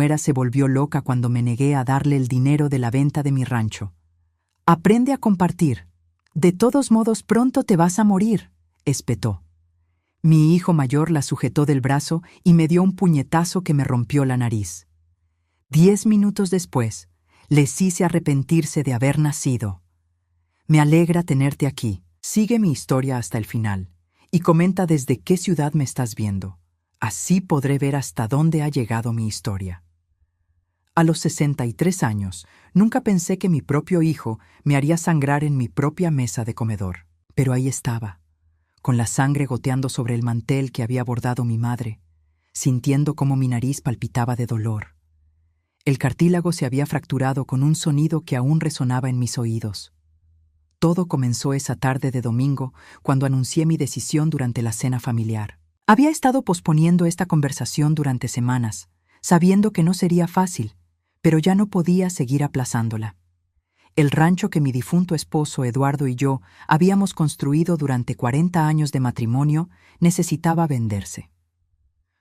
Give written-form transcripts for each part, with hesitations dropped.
nuera se volvió loca cuando me negué a darle el dinero de la venta de mi rancho. «Aprende a compartir. De todos modos pronto te vas a morir», espetó. Mi hijo mayor la sujetó del brazo y me dio un puñetazo que me rompió la nariz. 10 minutos después, les hice arrepentirse de haber nacido. Me alegra tenerte aquí. Sigue mi historia hasta el final y comenta desde qué ciudad me estás viendo. Así podré ver hasta dónde ha llegado mi historia. A los 63 años, nunca pensé que mi propio hijo me haría sangrar en mi propia mesa de comedor. Pero ahí estaba, con la sangre goteando sobre el mantel que había bordado mi madre, sintiendo cómo mi nariz palpitaba de dolor. El cartílago se había fracturado con un sonido que aún resonaba en mis oídos. Todo comenzó esa tarde de domingo, cuando anuncié mi decisión durante la cena familiar. Había estado posponiendo esta conversación durante semanas, sabiendo que no sería fácil, pero ya no podía seguir aplazándola. El rancho que mi difunto esposo Eduardo y yo habíamos construido durante 40 años de matrimonio necesitaba venderse.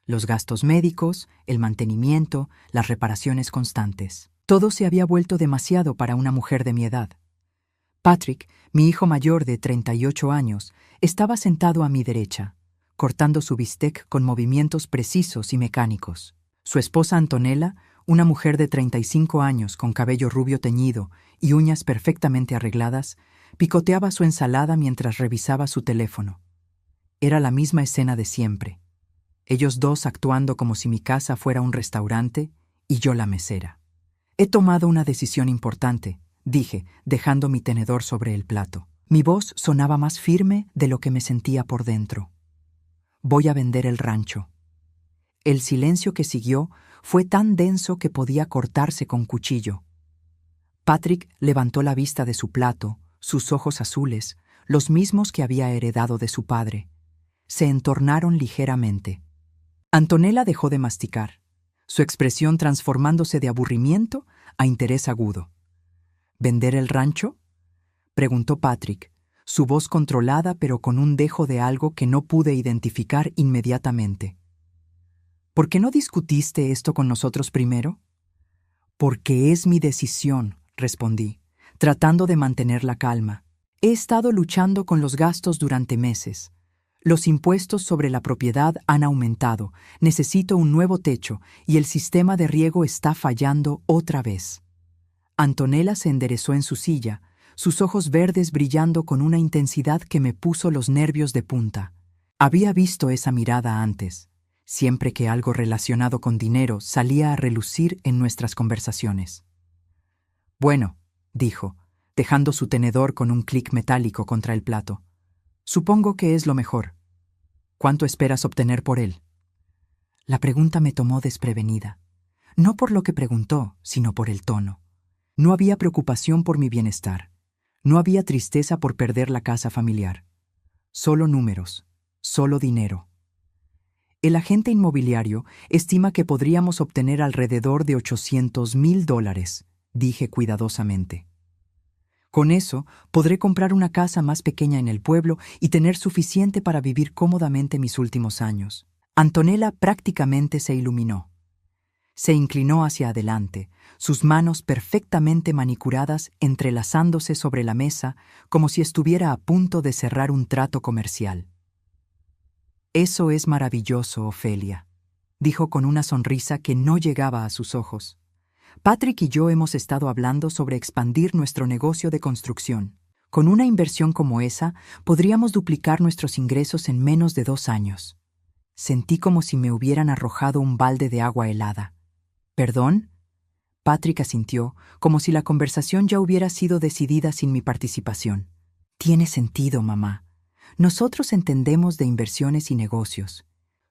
Los gastos médicos, el mantenimiento, las reparaciones constantes. Todo se había vuelto demasiado para una mujer de mi edad. Patrick, mi hijo mayor de 38 años, estaba sentado a mi derecha, cortando su bistec con movimientos precisos y mecánicos. Su esposa Antonella, una mujer de 35 años con cabello rubio teñido y uñas perfectamente arregladas, picoteaba su ensalada mientras revisaba su teléfono. Era la misma escena de siempre. Ellos dos actuando como si mi casa fuera un restaurante y yo la mesera. «He tomado una decisión importante», dije, dejando mi tenedor sobre el plato. Mi voz sonaba más firme de lo que me sentía por dentro. «Voy a vender el rancho». El silencio que siguió fue tan denso que podía cortarse con cuchillo. Patrick levantó la vista de su plato, sus ojos azules, los mismos que había heredado de su padre. Se entornaron ligeramente. Antonella dejó de masticar, su expresión transformándose de aburrimiento a interés agudo. «¿Vender el rancho?», preguntó Patrick, su voz controlada pero con un dejo de algo que no pude identificar inmediatamente. «¿Por qué no discutiste esto con nosotros primero?». «Porque es mi decisión», respondí, tratando de mantener la calma. «He estado luchando con los gastos durante meses. Los impuestos sobre la propiedad han aumentado, necesito un nuevo techo y el sistema de riego está fallando otra vez». Antonella se enderezó en su silla, sus ojos verdes brillando con una intensidad que me puso los nervios de punta. Había visto esa mirada antes, siempre que algo relacionado con dinero salía a relucir en nuestras conversaciones. «Bueno», dijo, dejando su tenedor con un clic metálico contra el plato. «Supongo que es lo mejor. ¿Cuánto esperas obtener por él?». La pregunta me tomó desprevenida, no por lo que preguntó, sino por el tono. No había preocupación por mi bienestar. No había tristeza por perder la casa familiar. Solo números, solo dinero. El agente inmobiliario estima que podríamos obtener alrededor de $800,000, dije cuidadosamente. Con eso, podré comprar una casa más pequeña en el pueblo y tener suficiente para vivir cómodamente mis últimos años. Antonella prácticamente se iluminó. Se inclinó hacia adelante, sus manos perfectamente manicuradas entrelazándose sobre la mesa como si estuviera a punto de cerrar un trato comercial. «Eso es maravilloso, Ofelia», dijo con una sonrisa que no llegaba a sus ojos. «Patrick y yo hemos estado hablando sobre expandir nuestro negocio de construcción. Con una inversión como esa, podríamos duplicar nuestros ingresos en menos de 2 años». Sentí como si me hubieran arrojado un balde de agua helada. «¿Perdón?». Patrick asintió, como si la conversación ya hubiera sido decidida sin mi participación. «Tiene sentido, mamá. Nosotros entendemos de inversiones y negocios.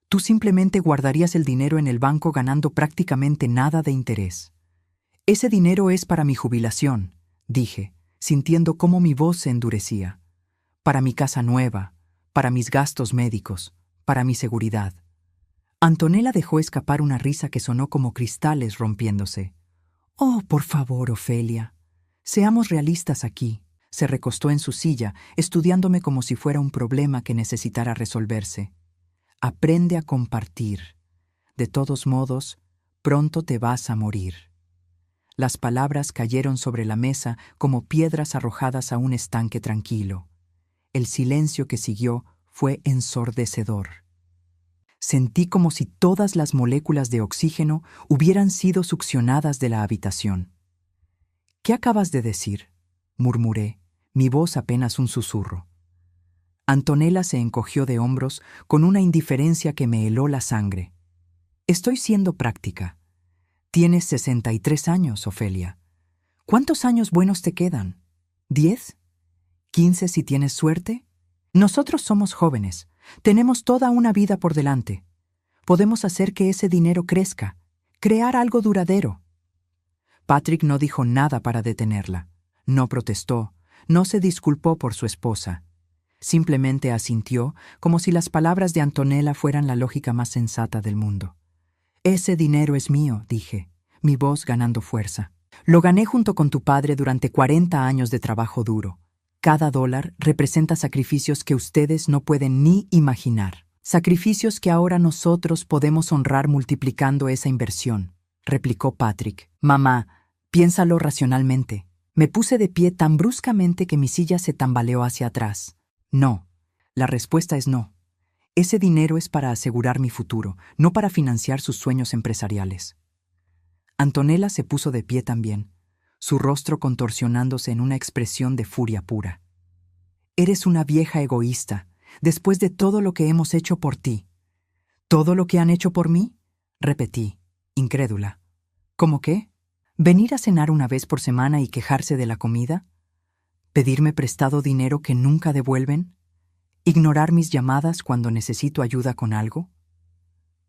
Tú simplemente guardarías el dinero en el banco ganando prácticamente nada de interés». «Ese dinero es para mi jubilación», dije, sintiendo cómo mi voz se endurecía. «Para mi casa nueva, para mis gastos médicos, para mi seguridad». Antonella dejó escapar una risa que sonó como cristales rompiéndose. «Oh, por favor, Ofelia. Seamos realistas aquí». Se recostó en su silla, estudiándome como si fuera un problema que necesitara resolverse. «Aprende a compartir. De todos modos, pronto te vas a morir. Las palabras cayeron sobre la mesa como piedras arrojadas a un estanque tranquilo. El silencio que siguió fue ensordecedor. Sentí como si todas las moléculas de oxígeno hubieran sido succionadas de la habitación. «¿Qué acabas de decir?», murmuré, mi voz apenas un susurro. Antonella se encogió de hombros con una indiferencia que me heló la sangre. «Estoy siendo práctica. Tienes 63 años, Ofelia. ¿Cuántos años buenos te quedan? ¿10? ¿15 si tienes suerte? Nosotros somos jóvenes. Tenemos toda una vida por delante. Podemos hacer que ese dinero crezca, crear algo duradero». Patrick no dijo nada para detenerla. No protestó, no se disculpó por su esposa. Simplemente asintió como si las palabras de Antonella fueran la lógica más sensata del mundo. «Ese dinero es mío», dije, mi voz ganando fuerza. «Lo gané junto con tu padre durante 40 años de trabajo duro. Cada dólar representa sacrificios que ustedes no pueden ni imaginar. Sacrificios que ahora nosotros podemos honrar multiplicando esa inversión», replicó Patrick. «Mamá, piénsalo racionalmente». Me puse de pie tan bruscamente que mi silla se tambaleó hacia atrás. «No. La respuesta es no. Ese dinero es para asegurar mi futuro, no para financiar sus sueños empresariales». Antonella se puso de pie también, su rostro contorsionándose en una expresión de furia pura. «Eres una vieja egoísta, después de todo lo que hemos hecho por ti». «¿Todo lo que han hecho por mí?», repetí, incrédula. «¿Cómo qué? ¿Venir a cenar una vez por semana y quejarse de la comida? ¿Pedirme prestado dinero que nunca devuelven? ¿Ignorar mis llamadas cuando necesito ayuda con algo?».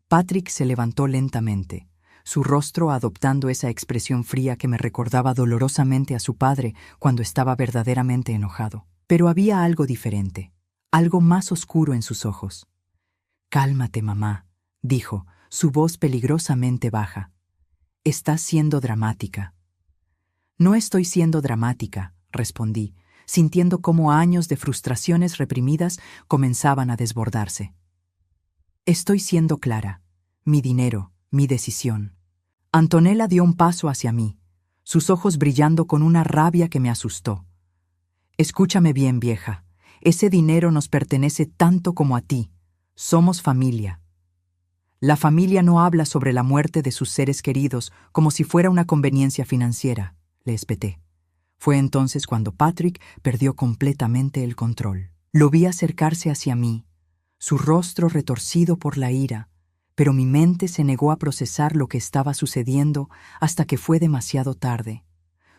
Patrick se levantó lentamente, su rostro adoptando esa expresión fría que me recordaba dolorosamente a su padre cuando estaba verdaderamente enojado. Pero había algo diferente, algo más oscuro en sus ojos. «Cálmate, mamá», dijo, su voz peligrosamente baja. «Estás siendo dramática». «No estoy siendo dramática», respondí, sintiendo cómo años de frustraciones reprimidas comenzaban a desbordarse. «Estoy siendo clara. Mi dinero, mi decisión». Antonella dio un paso hacia mí, sus ojos brillando con una rabia que me asustó. «Escúchame bien, vieja. Ese dinero nos pertenece tanto como a ti. Somos familia». «La familia no habla sobre la muerte de sus seres queridos como si fuera una conveniencia financiera», le espeté. Fue entonces cuando Patrick perdió completamente el control. Lo vi acercarse hacia mí, su rostro retorcido por la ira, pero mi mente se negó a procesar lo que estaba sucediendo hasta que fue demasiado tarde.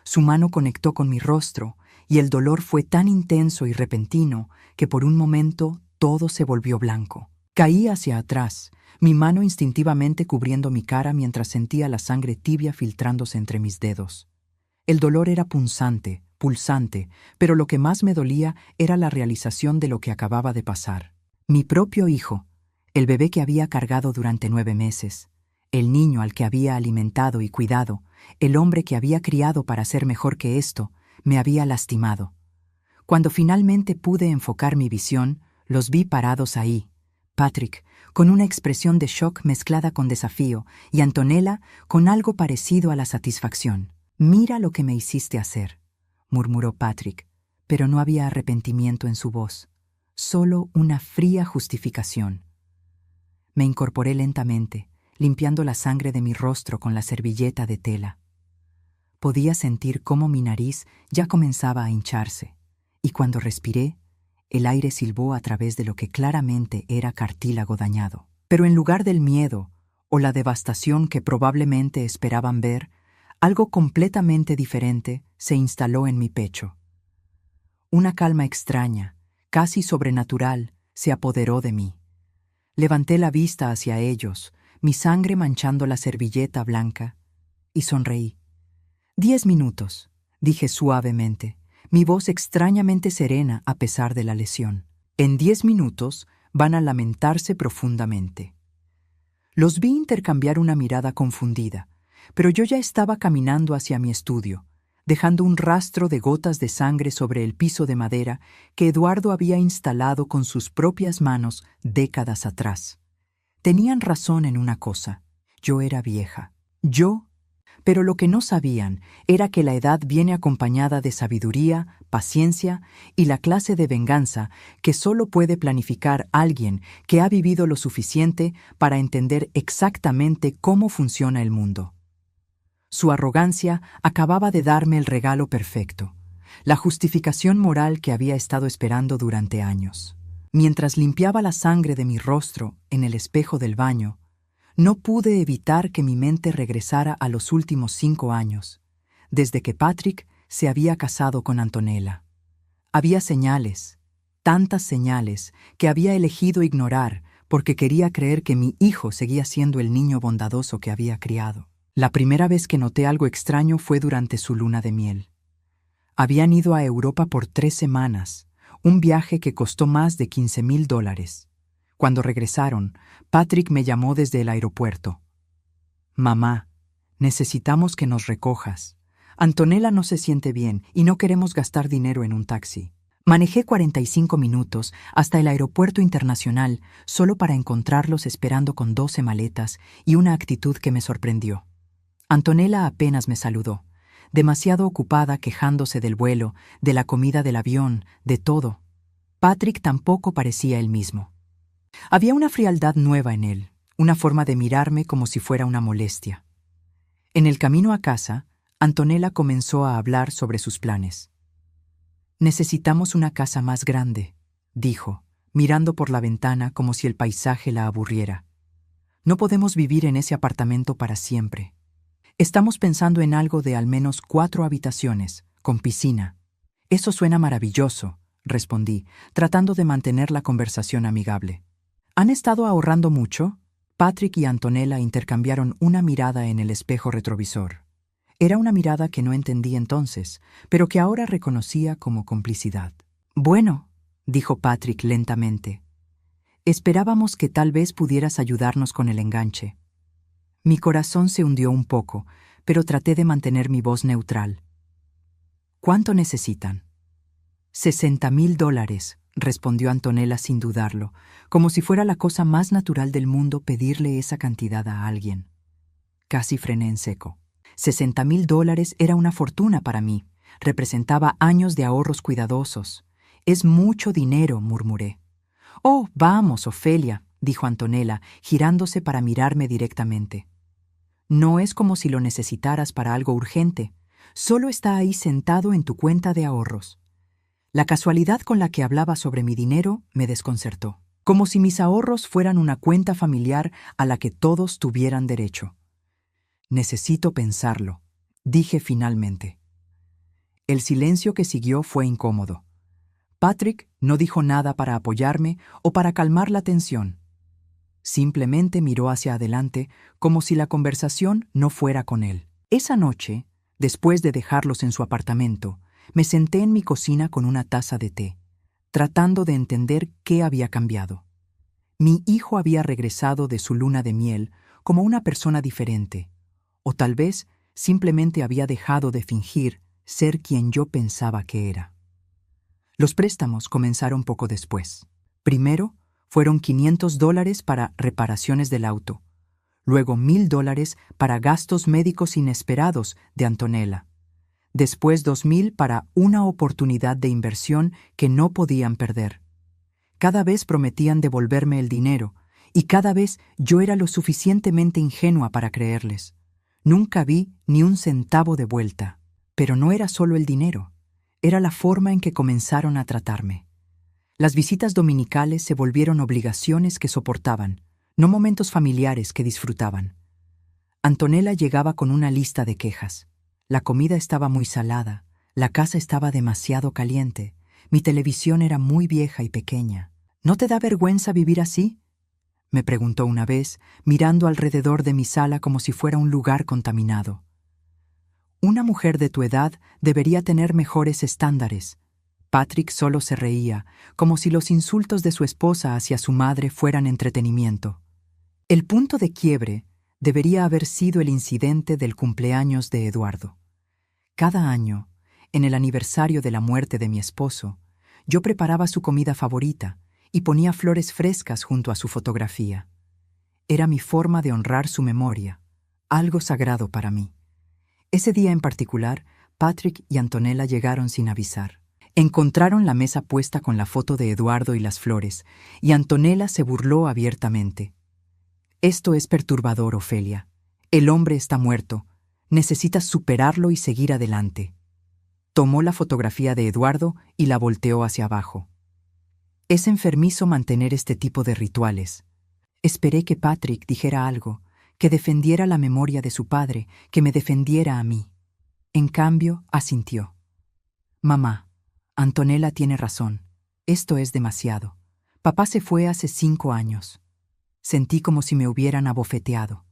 Su mano conectó con mi rostro y el dolor fue tan intenso y repentino que por un momento todo se volvió blanco. Caí hacia atrás, mi mano instintivamente cubriendo mi cara mientras sentía la sangre tibia filtrándose entre mis dedos. El dolor era punzante, pulsante, pero lo que más me dolía era la realización de lo que acababa de pasar. Mi propio hijo, el bebé que había cargado durante 9 meses, el niño al que había alimentado y cuidado, el hombre que había criado para ser mejor que esto, me había lastimado. Cuando finalmente pude enfocar mi visión, los vi parados ahí. Patrick, con una expresión de shock mezclada con desafío, y Antonella con algo parecido a la satisfacción. «Mira lo que me hiciste hacer», murmuró Patrick, pero no había arrepentimiento en su voz, solo una fría justificación. Me incorporé lentamente, limpiando la sangre de mi rostro con la servilleta de tela. Podía sentir cómo mi nariz ya comenzaba a hincharse, y cuando respiré, el aire silbó a través de lo que claramente era cartílago dañado. Pero en lugar del miedo o la devastación que probablemente esperaban ver, algo completamente diferente se instaló en mi pecho. Una calma extraña, casi sobrenatural, se apoderó de mí. Levanté la vista hacia ellos, mi sangre manchando la servilleta blanca, y sonreí. 10 minutos, dije suavemente, mi voz extrañamente serena a pesar de la lesión. En 10 minutos van a lamentarse profundamente. Los vi intercambiar una mirada confundida, pero yo ya estaba caminando hacia mi estudio, dejando un rastro de gotas de sangre sobre el piso de madera que Eduardo había instalado con sus propias manos décadas atrás. Tenían razón en una cosa, yo era vieja. Yo, pero lo que no sabían era que la edad viene acompañada de sabiduría, paciencia y la clase de venganza que solo puede planificar alguien que ha vivido lo suficiente para entender exactamente cómo funciona el mundo. Su arrogancia acababa de darme el regalo perfecto, la justificación moral que había estado esperando durante años. Mientras limpiaba la sangre de mi rostro en el espejo del baño, no pude evitar que mi mente regresara a los últimos 5 años, desde que Patrick se había casado con Antonella. Había señales, tantas señales, que había elegido ignorar porque quería creer que mi hijo seguía siendo el niño bondadoso que había criado. La primera vez que noté algo extraño fue durante su luna de miel. Habían ido a Europa por 3 semanas, un viaje que costó más de $15,000. Cuando regresaron, Patrick me llamó desde el aeropuerto. «Mamá, necesitamos que nos recojas. Antonella no se siente bien y no queremos gastar dinero en un taxi». Manejé 45 minutos hasta el aeropuerto internacional solo para encontrarlos esperando con 12 maletas y una actitud que me sorprendió. Antonella apenas me saludó, demasiado ocupada quejándose del vuelo, de la comida del avión, de todo. Patrick tampoco parecía el mismo. Había una frialdad nueva en él, una forma de mirarme como si fuera una molestia. En el camino a casa, Antonella comenzó a hablar sobre sus planes. «Necesitamos una casa más grande», dijo, mirando por la ventana como si el paisaje la aburriera. «No podemos vivir en ese apartamento para siempre. Estamos pensando en algo de al menos 4 habitaciones, con piscina». «Eso suena maravilloso», respondí, tratando de mantener la conversación amigable. «¿Han estado ahorrando mucho?». Patrick y Antonella intercambiaron una mirada en el espejo retrovisor. Era una mirada que no entendí entonces, pero que ahora reconocía como complicidad. «Bueno», dijo Patrick lentamente, «esperábamos que tal vez pudieras ayudarnos con el enganche». Mi corazón se hundió un poco, pero traté de mantener mi voz neutral. «¿Cuánto necesitan?». $60,000, respondió Antonella sin dudarlo, como si fuera la cosa más natural del mundo pedirle esa cantidad a alguien. Casi frené en seco. $60,000 era una fortuna para mí. Representaba años de ahorros cuidadosos. «Es mucho dinero», murmuré. «Oh, vamos, Ofelia», dijo Antonella, girándose para mirarme directamente. «No es como si lo necesitaras para algo urgente. Solo está ahí sentado en tu cuenta de ahorros». La casualidad con la que hablaba sobre mi dinero me desconcertó, como si mis ahorros fueran una cuenta familiar a la que todos tuvieran derecho. «Necesito pensarlo», dije finalmente. El silencio que siguió fue incómodo. Patrick no dijo nada para apoyarme o para calmar la tensión. Simplemente miró hacia adelante como si la conversación no fuera con él. Esa noche, después de dejarlos en su apartamento, me senté en mi cocina con una taza de té, tratando de entender qué había cambiado. Mi hijo había regresado de su luna de miel como una persona diferente, o tal vez simplemente había dejado de fingir ser quien yo pensaba que era. Los préstamos comenzaron poco después. Primero, fueron $500 para reparaciones del auto, luego $1,000 para gastos médicos inesperados de Antonella, después $2,000 para una oportunidad de inversión que no podían perder. Cada vez prometían devolverme el dinero, y cada vez yo era lo suficientemente ingenua para creerles. Nunca vi ni un centavo de vuelta, pero no era solo el dinero, era la forma en que comenzaron a tratarme. Las visitas dominicales se volvieron obligaciones que soportaban, no momentos familiares que disfrutaban. Antonella llegaba con una lista de quejas. La comida estaba muy salada, la casa estaba demasiado caliente, mi televisión era muy vieja y pequeña. «¿No te da vergüenza vivir así?», me preguntó una vez, mirando alrededor de mi sala como si fuera un lugar contaminado. «Una mujer de tu edad debería tener mejores estándares». Patrick solo se reía, como si los insultos de su esposa hacia su madre fueran entretenimiento. El punto de quiebre debería haber sido el incidente del cumpleaños de Eduardo. Cada año, en el aniversario de la muerte de mi esposo, yo preparaba su comida favorita y ponía flores frescas junto a su fotografía. Era mi forma de honrar su memoria, algo sagrado para mí. Ese día en particular, Patrick y Antonella llegaron sin avisar. Encontraron la mesa puesta con la foto de Eduardo y las flores, y Antonella se burló abiertamente. «Esto es perturbador, Ofelia. El hombre está muerto. Necesitas superarlo y seguir adelante». Tomó la fotografía de Eduardo y la volteó hacia abajo. «Es enfermizo mantener este tipo de rituales». Esperé que Patrick dijera algo, que defendiera la memoria de su padre, que me defendiera a mí. En cambio, asintió. «Mamá, Antonella tiene razón. Esto es demasiado. Papá se fue hace 5 años». Sentí como si me hubieran abofeteado.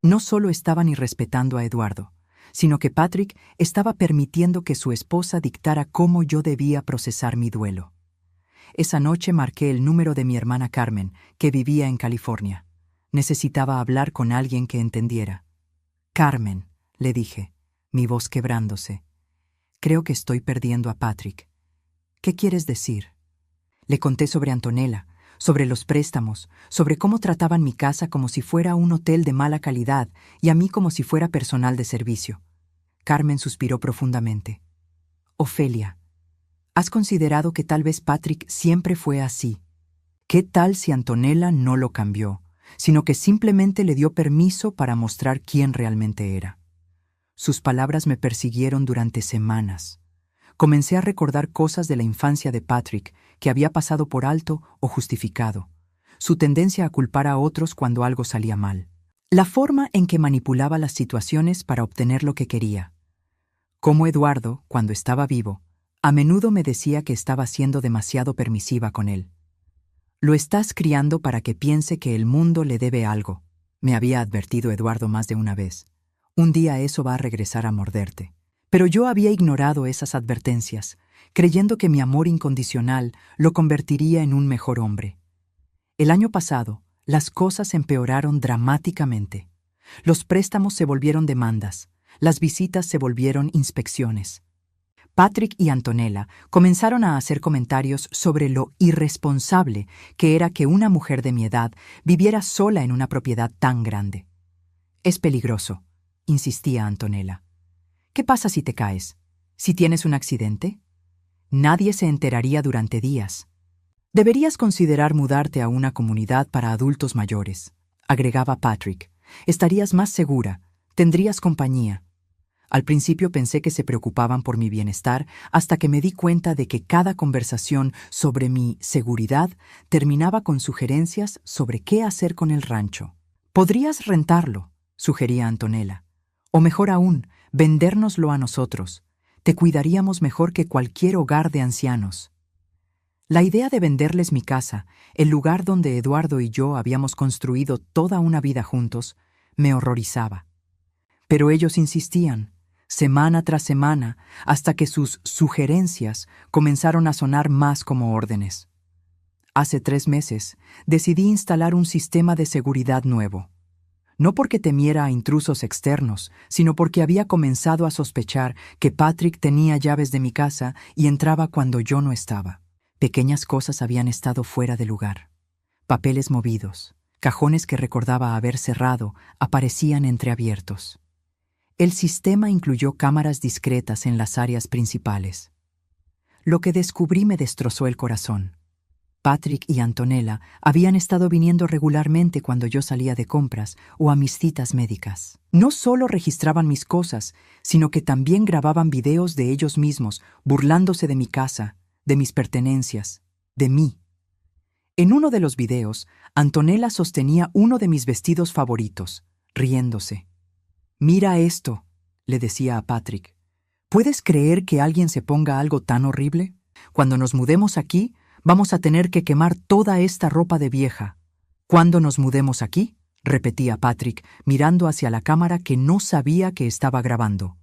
No solo estaban irrespetando a Eduardo, sino que Patrick estaba permitiendo que su esposa dictara cómo yo debía procesar mi duelo. Esa noche marqué el número de mi hermana Carmen, que vivía en California. Necesitaba hablar con alguien que entendiera. «Carmen», le dije, mi voz quebrándose. «Creo que estoy perdiendo a Patrick». «¿Qué quieres decir?» Le conté sobre Antonella, sobre los préstamos, sobre cómo trataban mi casa como si fuera un hotel de mala calidad y a mí como si fuera personal de servicio. Carmen suspiró profundamente. «Ofelia, ¿has considerado que tal vez Patrick siempre fue así? ¿Qué tal si Antonella no lo cambió, sino que simplemente le dio permiso para mostrar quién realmente era?» Sus palabras me persiguieron durante semanas. Comencé a recordar cosas de la infancia de Patrick que había pasado por alto o justificado, su tendencia a culpar a otros cuando algo salía mal, la forma en que manipulaba las situaciones para obtener lo que quería. Como Eduardo, cuando estaba vivo, a menudo me decía que estaba siendo demasiado permisiva con él. «Lo estás criando para que piense que el mundo le debe algo», me había advertido Eduardo más de una vez. «Un día eso va a regresar a morderte». Pero yo había ignorado esas advertencias, creyendo que mi amor incondicional lo convertiría en un mejor hombre. El año pasado, las cosas empeoraron dramáticamente. Los préstamos se volvieron demandas, las visitas se volvieron inspecciones. Patrick y Antonella comenzaron a hacer comentarios sobre lo irresponsable que era que una mujer de mi edad viviera sola en una propiedad tan grande. «Es peligroso», insistía Antonella. «¿Qué pasa si te caes? ¿Si tienes un accidente? Nadie se enteraría durante días. Deberías considerar mudarte a una comunidad para adultos mayores», agregaba Patrick. «Estarías más segura, tendrías compañía». Al principio pensé que se preocupaban por mi bienestar hasta que me di cuenta de que cada conversación sobre mi seguridad terminaba con sugerencias sobre qué hacer con el rancho. «Podrías rentarlo», sugería Antonella. «O mejor aún, vendérnoslo a nosotros. Te cuidaríamos mejor que cualquier hogar de ancianos». La idea de venderles mi casa, el lugar donde Eduardo y yo habíamos construido toda una vida juntos, me horrorizaba. Pero ellos insistían, semana tras semana, hasta que sus sugerencias comenzaron a sonar más como órdenes. Hace 3 meses, decidí instalar un sistema de seguridad nuevo. No porque temiera a intrusos externos, sino porque había comenzado a sospechar que Patrick tenía llaves de mi casa y entraba cuando yo no estaba. Pequeñas cosas habían estado fuera de lugar. Papeles movidos, cajones que recordaba haber cerrado, aparecían entreabiertos. El sistema incluyó cámaras discretas en las áreas principales. Lo que descubrí me destrozó el corazón. Patrick y Antonella habían estado viniendo regularmente cuando yo salía de compras o a mis citas médicas. No solo registraban mis cosas, sino que también grababan videos de ellos mismos, burlándose de mi casa, de mis pertenencias, de mí. En uno de los videos, Antonella sostenía uno de mis vestidos favoritos, riéndose. «Mira esto», le decía a Patrick. «¿Puedes creer que alguien se ponga algo tan horrible? Cuando nos mudemos aquí, vamos a tener que quemar toda esta ropa de vieja». «¿Cuándo nos mudemos aquí?», repetía Patrick, mirando hacia la cámara que no sabía que estaba grabando.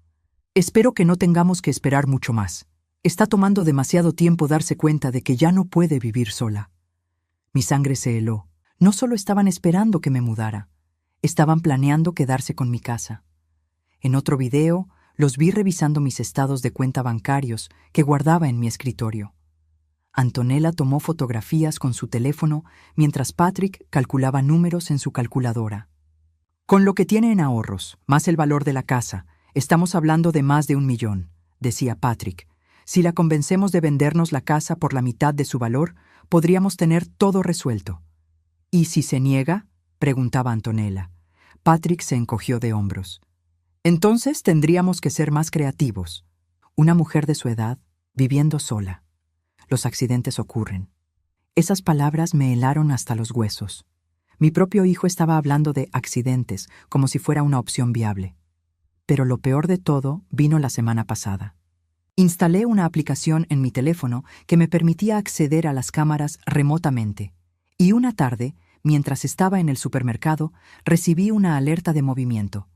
«Espero que no tengamos que esperar mucho más. Está tomando demasiado tiempo darse cuenta de que ya no puede vivir sola». Mi sangre se heló. No solo estaban esperando que me mudara, estaban planeando quedarse con mi casa. En otro video, los vi revisando mis estados de cuenta bancarios que guardaba en mi escritorio. Antonella tomó fotografías con su teléfono mientras Patrick calculaba números en su calculadora. Con lo que tiene en ahorros, más el valor de la casa, estamos hablando de más de 1 millón, decía Patrick. Si la convencemos de vendernos la casa por la mitad de su valor, podríamos tener todo resuelto. ¿Y si se niega?, preguntaba Antonella. Patrick se encogió de hombros. Entonces tendríamos que ser más creativos. Una mujer de su edad, viviendo sola. Los accidentes ocurren. Esas palabras me helaron hasta los huesos. Mi propio hijo estaba hablando de accidentes como si fuera una opción viable. Pero lo peor de todo vino la semana pasada. Instalé una aplicación en mi teléfono que me permitía acceder a las cámaras remotamente. Y una tarde, mientras estaba en el supermercado, recibí una alerta de movimiento.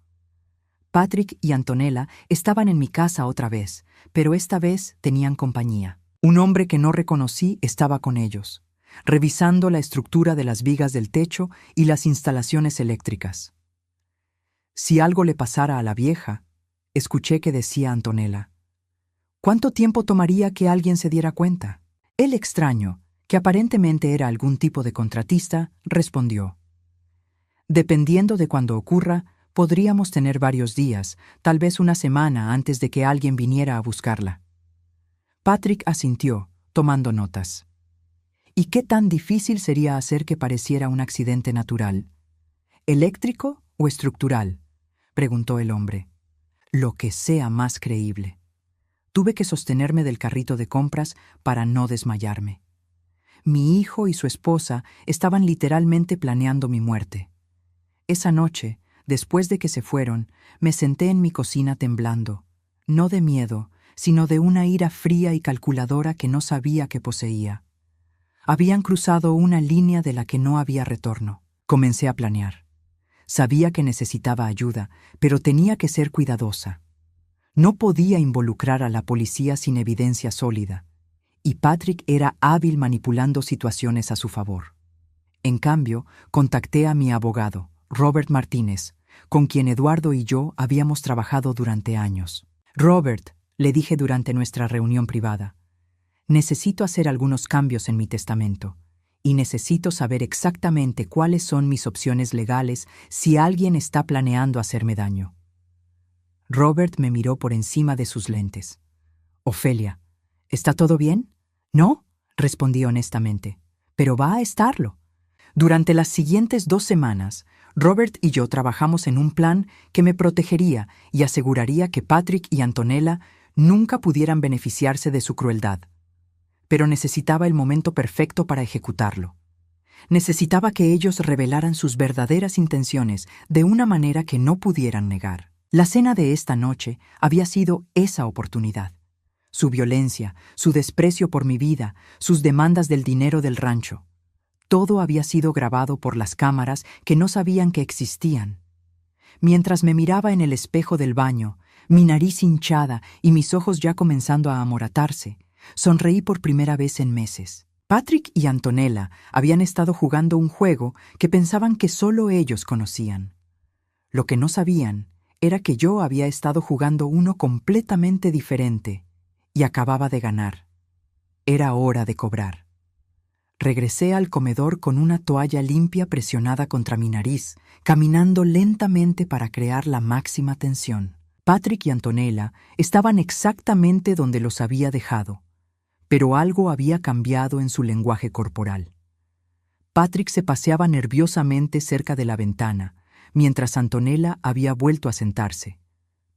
Patrick y Antonella estaban en mi casa otra vez, pero esta vez tenían compañía. Un hombre que no reconocí estaba con ellos, revisando la estructura de las vigas del techo y las instalaciones eléctricas. Si algo le pasara a la vieja, escuché que decía Antonella. ¿Cuánto tiempo tomaría que alguien se diera cuenta? El extraño, que aparentemente era algún tipo de contratista, respondió. Dependiendo de cuándo ocurra, podríamos tener varios días, tal vez una semana antes de que alguien viniera a buscarla. Patrick asintió, tomando notas. ¿Y qué tan difícil sería hacer que pareciera un accidente natural? ¿Eléctrico o estructural?, preguntó el hombre. Lo que sea más creíble. Tuve que sostenerme del carrito de compras para no desmayarme. Mi hijo y su esposa estaban literalmente planeando mi muerte. Esa noche, después de que se fueron, me senté en mi cocina temblando, no de miedo, sino de una ira fría y calculadora que no sabía que poseía. Habían cruzado una línea de la que no había retorno. Comencé a planear. Sabía que necesitaba ayuda, pero tenía que ser cuidadosa. No podía involucrar a la policía sin evidencia sólida, y Patrick era hábil manipulando situaciones a su favor. En cambio, contacté a mi abogado, Robert Martínez, con quien Eduardo y yo habíamos trabajado durante años. Robert, le dije durante nuestra reunión privada, necesito hacer algunos cambios en mi testamento, y necesito saber exactamente cuáles son mis opciones legales si alguien está planeando hacerme daño. Robert me miró por encima de sus lentes. Ofelia, ¿está todo bien? No, respondí honestamente, pero va a estarlo. Durante las siguientes 2 semanas, Robert y yo trabajamos en un plan que me protegería y aseguraría que Patrick y Antonella nunca pudieran beneficiarse de su crueldad. Pero necesitaba el momento perfecto para ejecutarlo. Necesitaba que ellos revelaran sus verdaderas intenciones de una manera que no pudieran negar. La cena de esta noche había sido esa oportunidad. Su violencia, su desprecio por mi vida, sus demandas del dinero del rancho. Todo había sido grabado por las cámaras que no sabían que existían. Mientras me miraba en el espejo del baño, mi nariz hinchada y mis ojos ya comenzando a amoratarse, sonreí por primera vez en meses. Patrick y Antonella habían estado jugando un juego que pensaban que solo ellos conocían. Lo que no sabían era que yo había estado jugando uno completamente diferente y acababa de ganar. Era hora de cobrar. Regresé al comedor con una toalla limpia presionada contra mi nariz, caminando lentamente para crear la máxima tensión. Patrick y Antonella estaban exactamente donde los había dejado, pero algo había cambiado en su lenguaje corporal. Patrick se paseaba nerviosamente cerca de la ventana, mientras Antonella había vuelto a sentarse,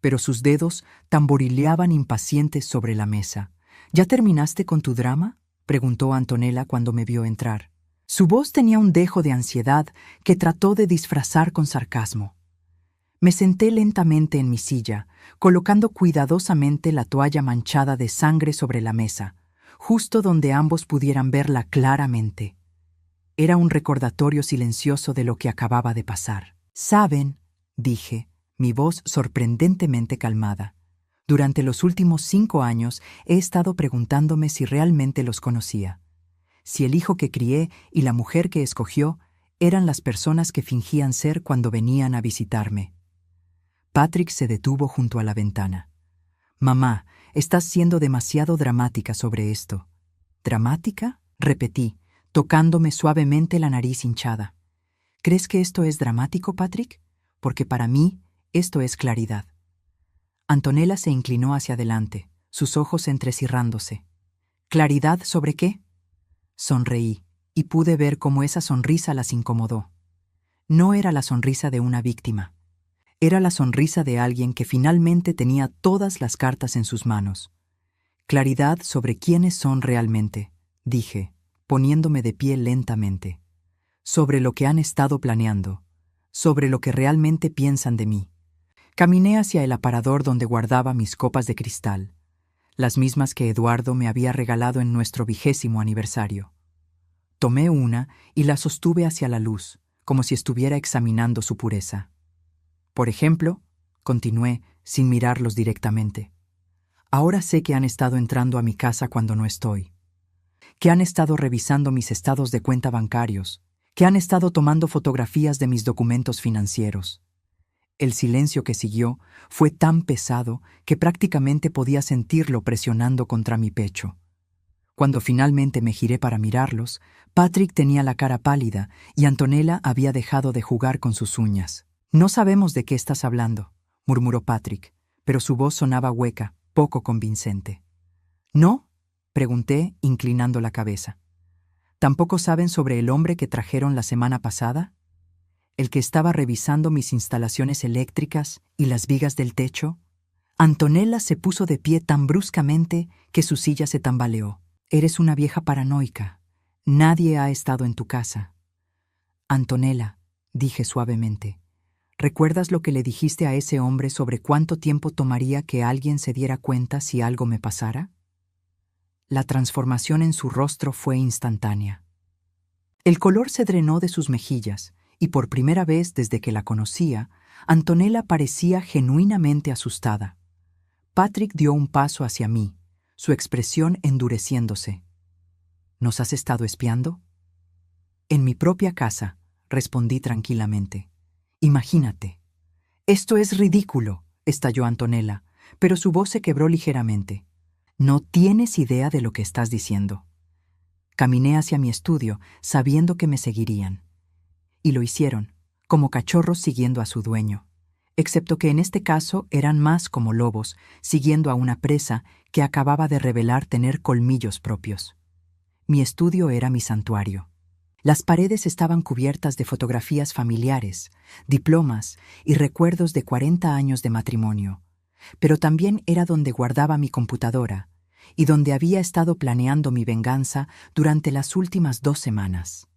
pero sus dedos tamborileaban impacientes sobre la mesa. ¿Ya terminaste con tu drama?, preguntó Antonella cuando me vio entrar. Su voz tenía un dejo de ansiedad que trató de disfrazar con sarcasmo. Me senté lentamente en mi silla, colocando cuidadosamente la toalla manchada de sangre sobre la mesa, justo donde ambos pudieran verla claramente. Era un recordatorio silencioso de lo que acababa de pasar. «Saben», dije, mi voz sorprendentemente calmada. Durante los últimos 5 años he estado preguntándome si realmente los conocía. Si el hijo que crié y la mujer que escogió eran las personas que fingían ser cuando venían a visitarme. Patrick se detuvo junto a la ventana. «Mamá, estás siendo demasiado dramática sobre esto». «¿Dramática?», repetí, tocándome suavemente la nariz hinchada. «¿Crees que esto es dramático, Patrick? porque para mí esto es claridad. Antonella se inclinó hacia adelante, sus ojos entrecerrándose. ¿Claridad sobre qué? Sonreí, y pude ver cómo esa sonrisa las incomodó. No era la sonrisa de una víctima. Era la sonrisa de alguien que finalmente tenía todas las cartas en sus manos. Claridad sobre quiénes son realmente, dije, poniéndome de pie lentamente. Sobre lo que han estado planeando, sobre lo que realmente piensan de mí. Caminé hacia el aparador donde guardaba mis copas de cristal, las mismas que Eduardo me había regalado en nuestro 20º aniversario. Tomé una y la sostuve hacia la luz, como si estuviera examinando su pureza. Por ejemplo, continué, sin mirarlos directamente. Ahora sé que han estado entrando a mi casa cuando no estoy, que han estado revisando mis estados de cuenta bancarios, que han estado tomando fotografías de mis documentos financieros. El silencio que siguió fue tan pesado que prácticamente podía sentirlo presionando contra mi pecho. Cuando finalmente me giré para mirarlos, Patrick tenía la cara pálida y Antonella había dejado de jugar con sus uñas. «No sabemos de qué estás hablando», murmuró Patrick, pero su voz sonaba hueca, poco convincente. «¿No?», pregunté, inclinando la cabeza. «¿Tampoco saben sobre el hombre que trajeron la semana pasada? ¿El que estaba revisando mis instalaciones eléctricas y las vigas del techo?» Antonella se puso de pie tan bruscamente que su silla se tambaleó. «Eres una vieja paranoica. Nadie ha estado en tu casa». «Antonella», dije suavemente, ¿recuerdas lo que le dijiste a ese hombre sobre cuánto tiempo tomaría que alguien se diera cuenta si algo me pasara? La transformación en su rostro fue instantánea. El color se drenó de sus mejillas, y por primera vez desde que la conocía, Antonella parecía genuinamente asustada. Patrick dio un paso hacia mí, su expresión endureciéndose. ¿Nos has estado espiando? En mi propia casa, respondí tranquilamente. Imagínate. Esto es ridículo, estalló Antonella, pero su voz se quebró ligeramente. No tienes idea de lo que estás diciendo. Caminé hacia mi estudio, sabiendo que me seguirían. Y lo hicieron, como cachorros siguiendo a su dueño, excepto que en este caso eran más como lobos, siguiendo a una presa que acababa de revelar tener colmillos propios. Mi estudio era mi santuario. Las paredes estaban cubiertas de fotografías familiares, diplomas y recuerdos de 40 años de matrimonio, pero también era donde guardaba mi computadora y donde había estado planeando mi venganza durante las últimas 2 semanas.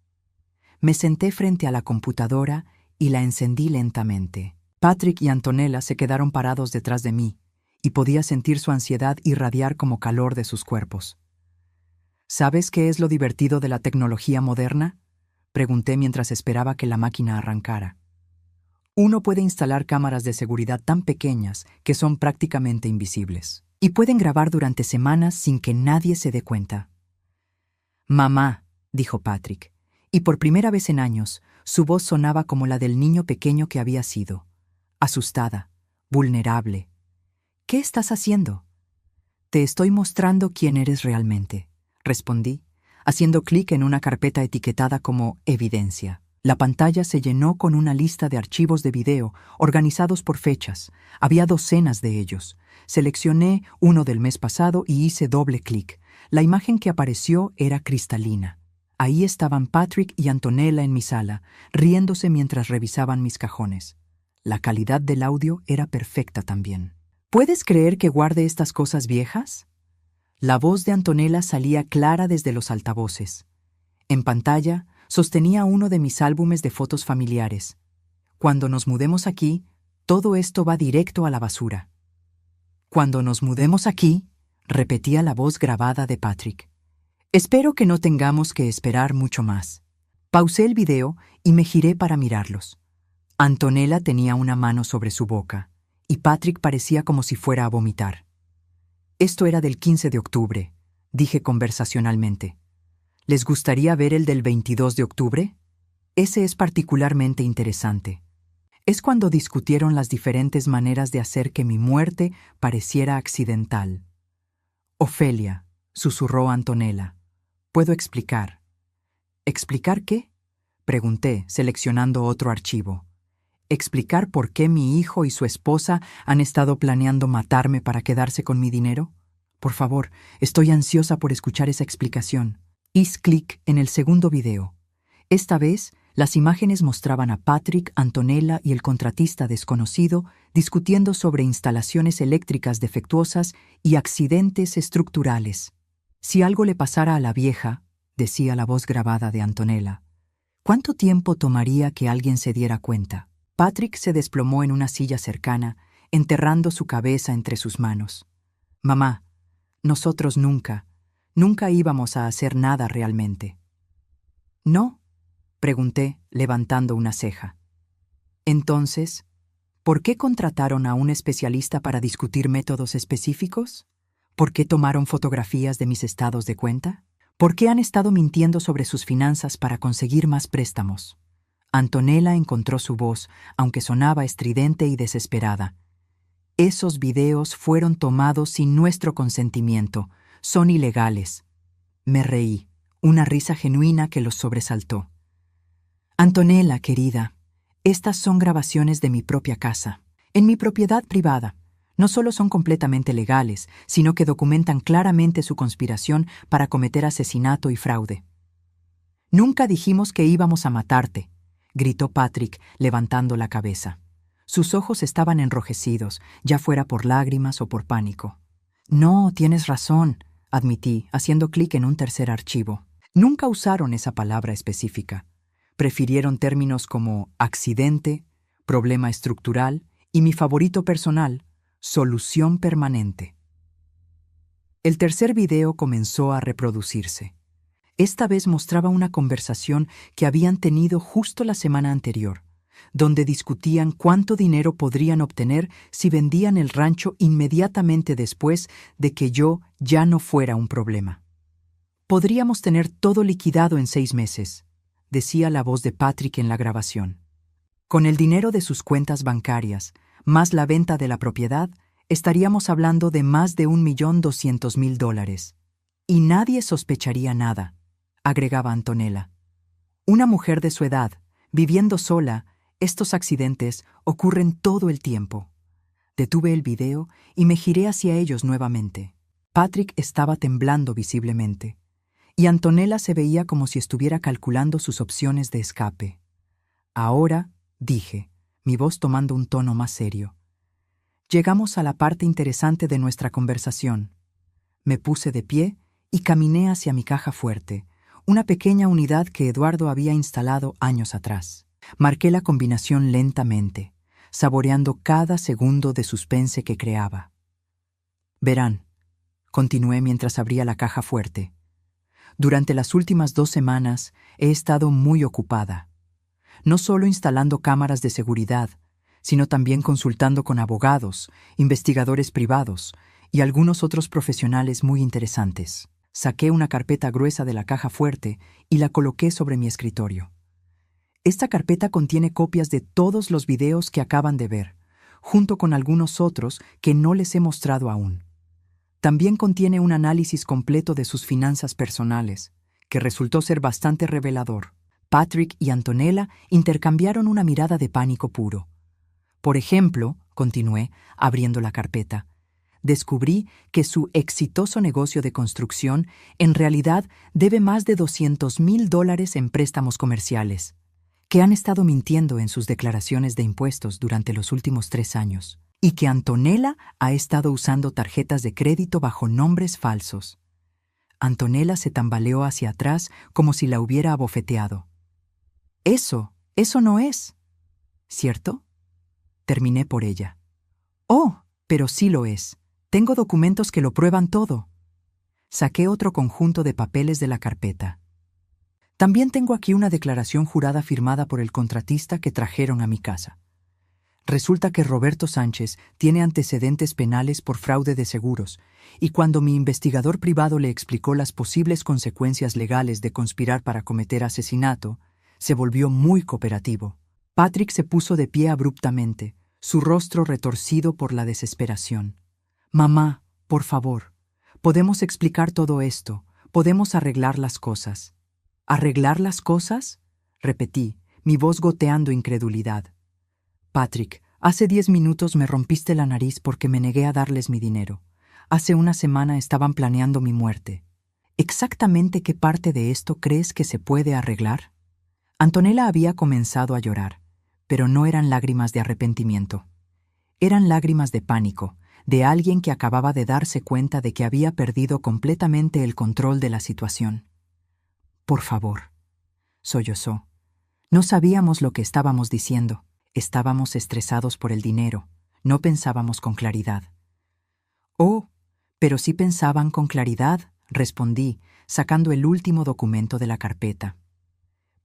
Me senté frente a la computadora y la encendí lentamente. Patrick y Antonella se quedaron parados detrás de mí, y podía sentir su ansiedad irradiar como calor de sus cuerpos. ¿Sabes qué es lo divertido de la tecnología moderna?, pregunté mientras esperaba que la máquina arrancara. Uno puede instalar cámaras de seguridad tan pequeñas que son prácticamente invisibles, y pueden grabar durante semanas sin que nadie se dé cuenta. «Mamá», dijo Patrick, y por primera vez en años, su voz sonaba como la del niño pequeño que había sido, asustada, vulnerable. «¿Qué estás haciendo?» «Te estoy mostrando quién eres realmente», respondí, haciendo clic en una carpeta etiquetada como evidencia. La pantalla se llenó con una lista de archivos de video organizados por fechas. Había docenas de ellos. Seleccioné uno del mes pasado y hice doble clic. La imagen que apareció era cristalina. Ahí estaban Patrick y Antonella en mi sala, riéndose mientras revisaban mis cajones. La calidad del audio era perfecta también. ¿Puedes creer que guarde estas cosas viejas? La voz de Antonella salía clara desde los altavoces. En pantalla, sostenía uno de mis álbumes de fotos familiares. Cuando nos mudemos aquí, todo esto va directo a la basura. Cuando nos mudemos aquí, repetía la voz grabada de Patrick. Espero que no tengamos que esperar mucho más. Pausé el video y me giré para mirarlos. Antonella tenía una mano sobre su boca, y Patrick parecía como si fuera a vomitar. Esto era del 15 de octubre, dije conversacionalmente. ¿Les gustaría ver el del 22 de octubre? Ese es particularmente interesante. Es cuando discutieron las diferentes maneras de hacer que mi muerte pareciera accidental. Ofelia, susurró Antonella. Puedo explicar. ¿Explicar qué?, pregunté, seleccionando otro archivo. ¿Explicar por qué mi hijo y su esposa han estado planeando matarme para quedarse con mi dinero? Por favor, estoy ansiosa por escuchar esa explicación. Hice clic en el segundo video. Esta vez, las imágenes mostraban a Patrick, Antonella y el contratista desconocido discutiendo sobre instalaciones eléctricas defectuosas y accidentes estructurales. Si algo le pasara a la vieja, decía la voz grabada de Antonella, ¿cuánto tiempo tomaría que alguien se diera cuenta? Patrick se desplomó en una silla cercana, enterrando su cabeza entre sus manos. Mamá, nosotros nunca íbamos a hacer nada realmente. ¿No? Pregunté, levantando una ceja. Entonces, ¿por qué contrataron a un especialista para discutir métodos específicos? ¿Por qué tomaron fotografías de mis estados de cuenta? ¿Por qué han estado mintiendo sobre sus finanzas para conseguir más préstamos? Antonella encontró su voz, aunque sonaba estridente y desesperada. Esos videos fueron tomados sin nuestro consentimiento. Son ilegales. Me reí, una risa genuina que los sobresaltó. Antonella, querida, estas son grabaciones de mi propia casa, en mi propiedad privada. No solo son completamente legales, sino que documentan claramente su conspiración para cometer asesinato y fraude. Nunca dijimos que íbamos a matarte, gritó Patrick, levantando la cabeza. Sus ojos estaban enrojecidos, ya fuera por lágrimas o por pánico. No, tienes razón, admití, haciendo clic en un tercer archivo. Nunca usaron esa palabra específica. Prefirieron términos como accidente, problema estructural y mi favorito personal, solución permanente. El tercer video comenzó a reproducirse. Esta vez mostraba una conversación que habían tenido justo la semana anterior, donde discutían cuánto dinero podrían obtener si vendían el rancho inmediatamente después de que yo ya no fuera un problema. Podríamos tener todo liquidado en 6 meses, decía la voz de Patrick en la grabación. Con el dinero de sus cuentas bancarias, más la venta de la propiedad, estaríamos hablando de más de $1.200.000. Y nadie sospecharía nada, agregaba Antonella. Una mujer de su edad, viviendo sola, estos accidentes ocurren todo el tiempo. Detuve el video y me giré hacia ellos nuevamente. Patrick estaba temblando visiblemente, y Antonella se veía como si estuviera calculando sus opciones de escape. Ahora, dije, mi voz tomando un tono más serio. Llegamos a la parte interesante de nuestra conversación. Me puse de pie y caminé hacia mi caja fuerte, una pequeña unidad que Eduardo había instalado años atrás. Marqué la combinación lentamente, saboreando cada segundo de suspense que creaba. Verán, continué mientras abría la caja fuerte. Durante las últimas 2 semanas he estado muy ocupada, no solo instalando cámaras de seguridad, sino también consultando con abogados, investigadores privados y algunos otros profesionales muy interesantes. Saqué una carpeta gruesa de la caja fuerte y la coloqué sobre mi escritorio. Esta carpeta contiene copias de todos los videos que acaban de ver, junto con algunos otros que no les he mostrado aún. También contiene un análisis completo de sus finanzas personales, que resultó ser bastante revelador. Patrick y Antonella intercambiaron una mirada de pánico puro. Por ejemplo, continué, abriendo la carpeta, descubrí que su exitoso negocio de construcción en realidad debe más de $200.000 en préstamos comerciales, que han estado mintiendo en sus declaraciones de impuestos durante los últimos 3 años, y que Antonella ha estado usando tarjetas de crédito bajo nombres falsos. Antonella se tambaleó hacia atrás como si la hubiera abofeteado. Eso no es, ¿cierto? Terminé por ella. Oh, pero sí lo es. Tengo documentos que lo prueban todo. Saqué otro conjunto de papeles de la carpeta. También tengo aquí una declaración jurada firmada por el contratista que trajeron a mi casa. Resulta que Roberto Sánchez tiene antecedentes penales por fraude de seguros, y cuando mi investigador privado le explicó las posibles consecuencias legales de conspirar para cometer asesinato, se volvió muy cooperativo. Patrick se puso de pie abruptamente, su rostro retorcido por la desesperación. Mamá, por favor, podemos explicar todo esto, podemos arreglar las cosas. ¿Arreglar las cosas? Repetí, mi voz goteando incredulidad. Patrick, hace 10 minutos me rompiste la nariz porque me negué a darles mi dinero. Hace una semana estaban planeando mi muerte. ¿Exactamente qué parte de esto crees que se puede arreglar? Antonella había comenzado a llorar, pero no eran lágrimas de arrepentimiento. Eran lágrimas de pánico, de alguien que acababa de darse cuenta de que había perdido completamente el control de la situación. Por favor, sollozó. No sabíamos lo que estábamos diciendo. Estábamos estresados por el dinero. No pensábamos con claridad. Oh, pero sí pensaban con claridad, respondí, sacando el último documento de la carpeta.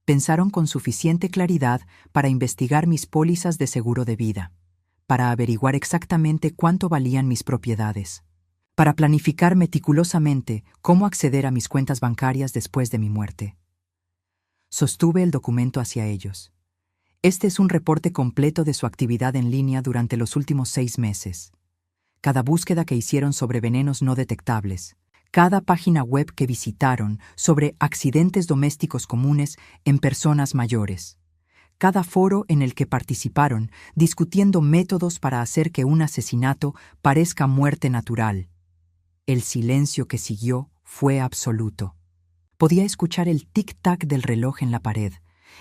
Pensaron con suficiente claridad para investigar mis pólizas de seguro de vida, para averiguar exactamente cuánto valían mis propiedades, para planificar meticulosamente cómo acceder a mis cuentas bancarias después de mi muerte. Sostuve el documento hacia ellos. Este es un reporte completo de su actividad en línea durante los últimos 6 meses. Cada búsqueda que hicieron sobre venenos no detectables, cada página web que visitaron sobre accidentes domésticos comunes en personas mayores, cada foro en el que participaron discutiendo métodos para hacer que un asesinato parezca muerte natural. El silencio que siguió fue absoluto. Podía escuchar el tic-tac del reloj en la pared,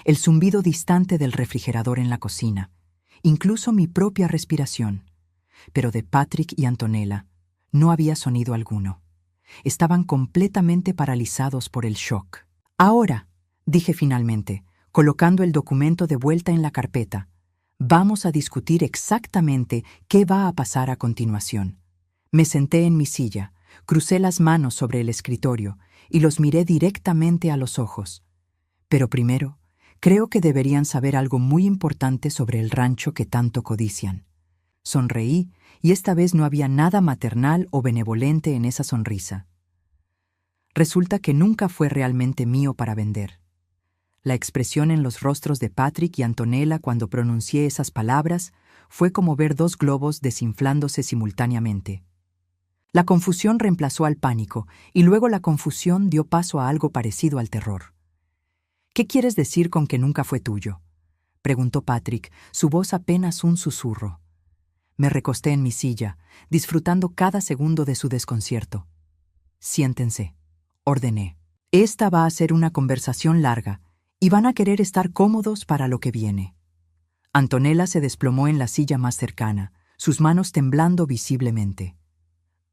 el zumbido distante del refrigerador en la cocina, incluso mi propia respiración. Pero de Patrick y Antonella no había sonido alguno. Estaban completamente paralizados por el shock. Ahora, dije finalmente, colocando el documento de vuelta en la carpeta, vamos a discutir exactamente qué va a pasar a continuación. Me senté en mi silla, crucé las manos sobre el escritorio y los miré directamente a los ojos. Pero primero, creo que deberían saber algo muy importante sobre el rancho que tanto codician. Sonreí, y esta vez no había nada maternal o benevolente en esa sonrisa. Resulta que nunca fue realmente mío para vender. La expresión en los rostros de Patrick y Antonella cuando pronuncié esas palabras fue como ver 2 globos desinflándose simultáneamente. La confusión reemplazó al pánico, y luego la confusión dio paso a algo parecido al terror. ¿Qué quieres decir con que nunca fue tuyo?, preguntó Patrick, su voz apenas un susurro. Me recosté en mi silla, disfrutando cada segundo de su desconcierto. Siéntense, ordené. Esta va a ser una conversación larga, y van a querer estar cómodos para lo que viene. Antonella se desplomó en la silla más cercana, sus manos temblando visiblemente.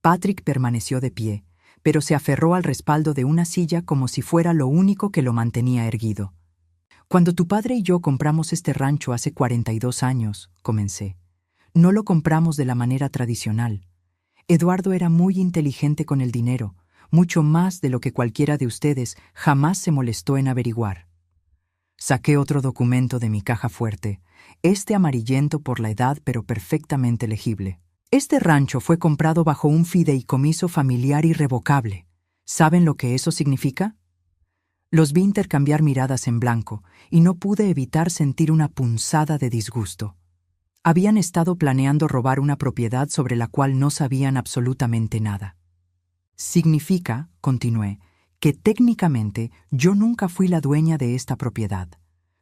Patrick permaneció de pie, pero se aferró al respaldo de una silla como si fuera lo único que lo mantenía erguido. Cuando tu padre y yo compramos este rancho hace 42 años, comencé, no lo compramos de la manera tradicional. Eduardo era muy inteligente con el dinero, mucho más de lo que cualquiera de ustedes jamás se molestó en averiguar. Saqué otro documento de mi caja fuerte, este amarillento por la edad pero perfectamente legible. Este rancho fue comprado bajo un fideicomiso familiar irrevocable. ¿Saben lo que eso significa? Los vi intercambiar miradas en blanco y no pude evitar sentir una punzada de disgusto. Habían estado planeando robar una propiedad sobre la cual no sabían absolutamente nada. Significa, continué, que técnicamente yo nunca fui la dueña de esta propiedad.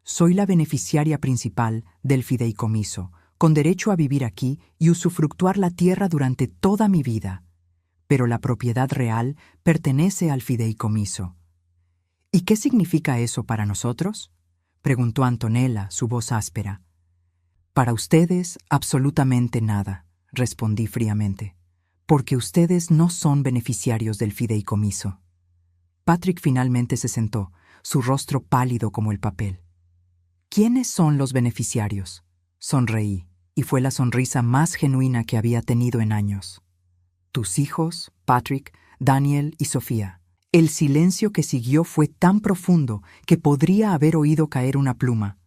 Soy la beneficiaria principal del fideicomiso, con derecho a vivir aquí y usufructuar la tierra durante toda mi vida. Pero la propiedad real pertenece al fideicomiso. ¿Y qué significa eso para nosotros?, preguntó Antonella, su voz áspera. Para ustedes, absolutamente nada, respondí fríamente, porque ustedes no son beneficiarios del fideicomiso. Patrick finalmente se sentó, su rostro pálido como el papel. ¿Quiénes son los beneficiarios?, sonreí, y fue la sonrisa más genuina que había tenido en años. Tus hijos, Patrick, Daniel y Sofía. El silencio que siguió fue tan profundo que podría haber oído caer una pluma.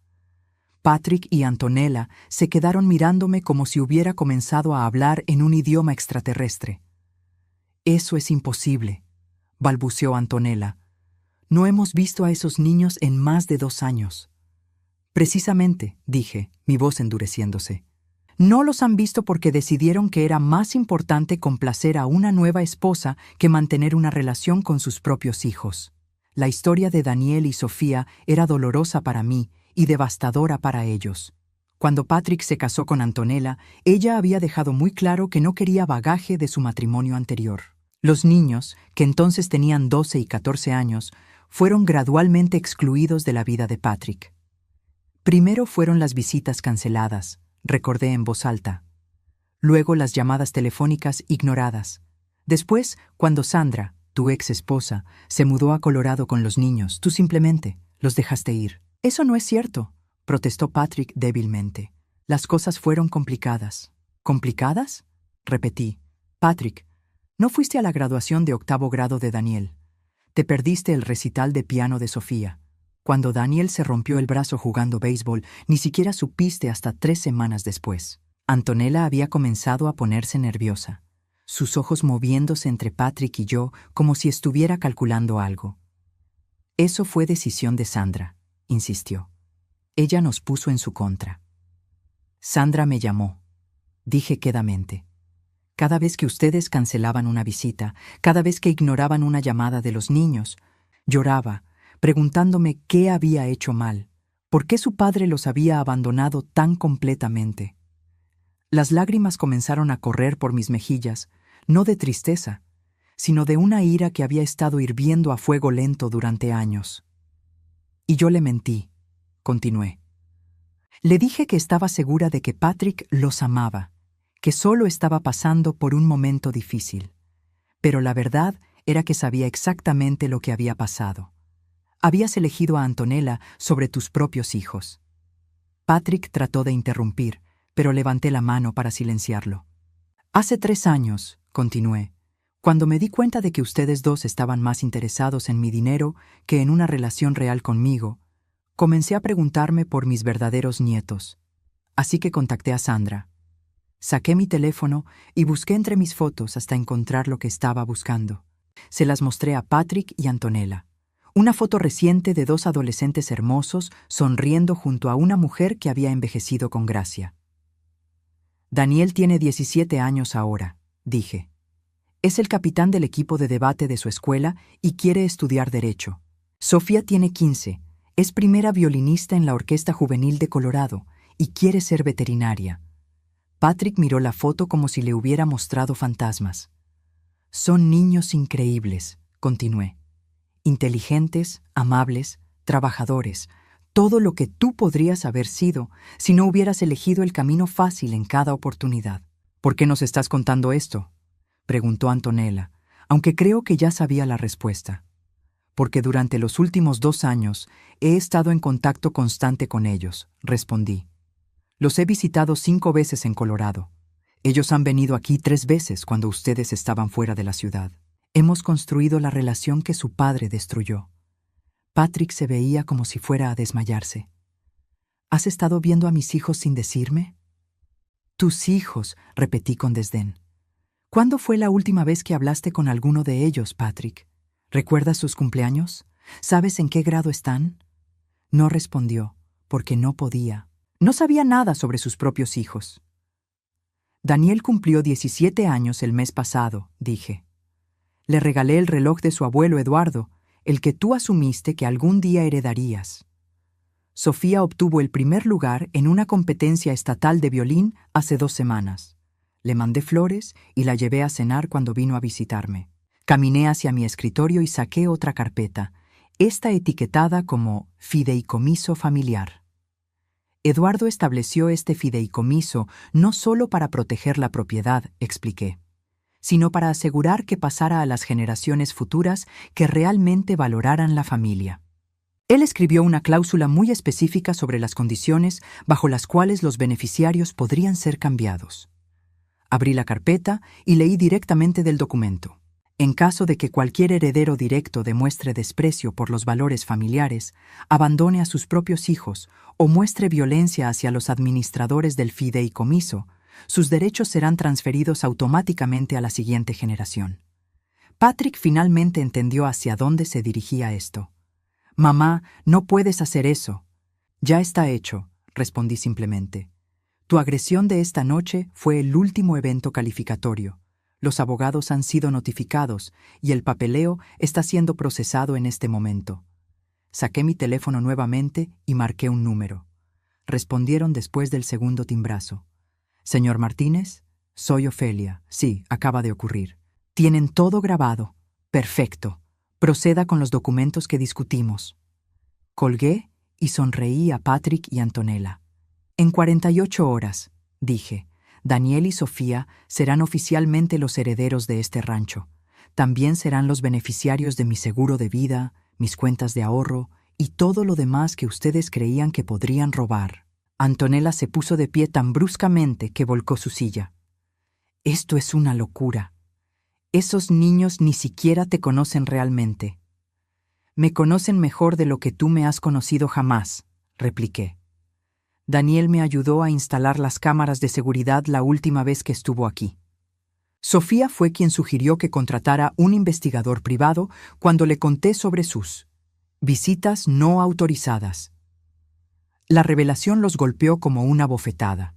Patrick y Antonella se quedaron mirándome como si hubiera comenzado a hablar en un idioma extraterrestre. Eso es imposible, balbuceó Antonella. No hemos visto a esos niños en más de 2 años. Precisamente, dije, mi voz endureciéndose. No los han visto porque decidieron que era más importante complacer a una nueva esposa que mantener una relación con sus propios hijos. La historia de Daniel y Sofía era dolorosa para mí y devastadora para ellos. Cuando Patrick se casó con Antonella, ella había dejado muy claro que no quería bagaje de su matrimonio anterior. Los niños, que entonces tenían 12 y 14 años, fueron gradualmente excluidos de la vida de Patrick. Primero fueron las visitas canceladas, recordé en voz alta. Luego las llamadas telefónicas ignoradas. Después, cuando Sandra, tu ex esposa, se mudó a Colorado con los niños, tú simplemente los dejaste ir. Eso no es cierto, protestó Patrick débilmente. Las cosas fueron complicadas. ¿Complicadas? Repetí. Patrick, no fuiste a la graduación de 8º grado de Daniel. Te perdiste el recital de piano de Sofía. Cuando Daniel se rompió el brazo jugando béisbol, ni siquiera supiste hasta 3 semanas después. Antonella había comenzado a ponerse nerviosa, sus ojos moviéndose entre Patrick y yo como si estuviera calculando algo. Eso fue decisión de Sandra, insistió. Ella nos puso en su contra. Sandra me llamó. Dije quedamente. Cada vez que ustedes cancelaban una visita, cada vez que ignoraban una llamada de los niños, lloraba, preguntándome qué había hecho mal, por qué su padre los había abandonado tan completamente. Las lágrimas comenzaron a correr por mis mejillas, no de tristeza, sino de una ira que había estado hirviendo a fuego lento durante años. Y yo le mentí, continué. Le dije que estaba segura de que Patrick los amaba, que solo estaba pasando por un momento difícil. Pero la verdad era que sabía exactamente lo que había pasado. Habías elegido a Antonella sobre tus propios hijos. Patrick trató de interrumpir, pero levanté la mano para silenciarlo. Hace 3 años, continué, cuando me di cuenta de que ustedes dos estaban más interesados en mi dinero que en una relación real conmigo, comencé a preguntarme por mis verdaderos nietos. Así que contacté a Sandra. Saqué mi teléfono y busqué entre mis fotos hasta encontrar lo que estaba buscando. Se las mostré a Patrick y Antonella. Una foto reciente de 2 adolescentes hermosos sonriendo junto a una mujer que había envejecido con gracia. Daniel tiene 17 años ahora, dije. Es el capitán del equipo de debate de su escuela y quiere estudiar Derecho. Sofía tiene 15, es primera violinista en la Orquesta Juvenil de Colorado y quiere ser veterinaria. Patrick miró la foto como si le hubiera mostrado fantasmas. Son niños increíbles, continué. Inteligentes, amables, trabajadores, todo lo que tú podrías haber sido si no hubieras elegido el camino fácil en cada oportunidad. ¿Por qué nos estás contando esto?, preguntó Antonella, aunque creo que ya sabía la respuesta. Porque durante los últimos 2 años he estado en contacto constante con ellos, respondí. Los he visitado 5 veces en Colorado. Ellos han venido aquí 3 veces cuando ustedes estaban fuera de la ciudad. Hemos construido la relación que su padre destruyó. Patrick se veía como si fuera a desmayarse. ¿Has estado viendo a mis hijos sin decirme? Tus hijos, repetí con desdén. ¿Cuándo fue la última vez que hablaste con alguno de ellos, Patrick? ¿Recuerdas sus cumpleaños? ¿Sabes en qué grado están? No respondió, porque no podía. No sabía nada sobre sus propios hijos. Daniel cumplió 17 años el mes pasado, dije. Le regalé el reloj de su abuelo Eduardo, el que tú asumiste que algún día heredarías. Sofía obtuvo el primer lugar en una competencia estatal de violín hace 2 semanas. Le mandé flores y la llevé a cenar cuando vino a visitarme. Caminé hacia mi escritorio y saqué otra carpeta, esta etiquetada como fideicomiso familiar. Eduardo estableció este fideicomiso no solo para proteger la propiedad, expliqué, sino para asegurar que pasara a las generaciones futuras que realmente valoraran la familia. Él escribió una cláusula muy específica sobre las condiciones bajo las cuales los beneficiarios podrían ser cambiados. Abrí la carpeta y leí directamente del documento. En caso de que cualquier heredero directo demuestre desprecio por los valores familiares, abandone a sus propios hijos o muestre violencia hacia los administradores del fideicomiso, sus derechos serán transferidos automáticamente a la siguiente generación. Patrick finalmente entendió hacia dónde se dirigía esto. «Mamá, no puedes hacer eso». «Ya está hecho», respondí simplemente. «Tu agresión de esta noche fue el último evento calificatorio. Los abogados han sido notificados y el papeleo está siendo procesado en este momento». Saqué mi teléfono nuevamente y marqué un número. respondieron después del segundo timbrazo. Señor Martínez, soy Ofelia. Sí, acaba de ocurrir. Tienen todo grabado. Perfecto. Proceda con los documentos que discutimos. Colgué y sonreí a Patrick y Antonella. En 48 horas, dije, Daniel y Sofía serán oficialmente los herederos de este rancho. También serán los beneficiarios de mi seguro de vida, mis cuentas de ahorro y todo lo demás que ustedes creían que podrían robar. Antonella se puso de pie tan bruscamente que volcó su silla. Esto es una locura. Esos niños ni siquiera te conocen realmente. Me conocen mejor de lo que tú me has conocido jamás, repliqué. Daniel me ayudó a instalar las cámaras de seguridad la última vez que estuvo aquí. Sofía fue quien sugirió que contratara un investigador privado cuando le conté sobre sus visitas no autorizadas. La revelación los golpeó como una bofetada.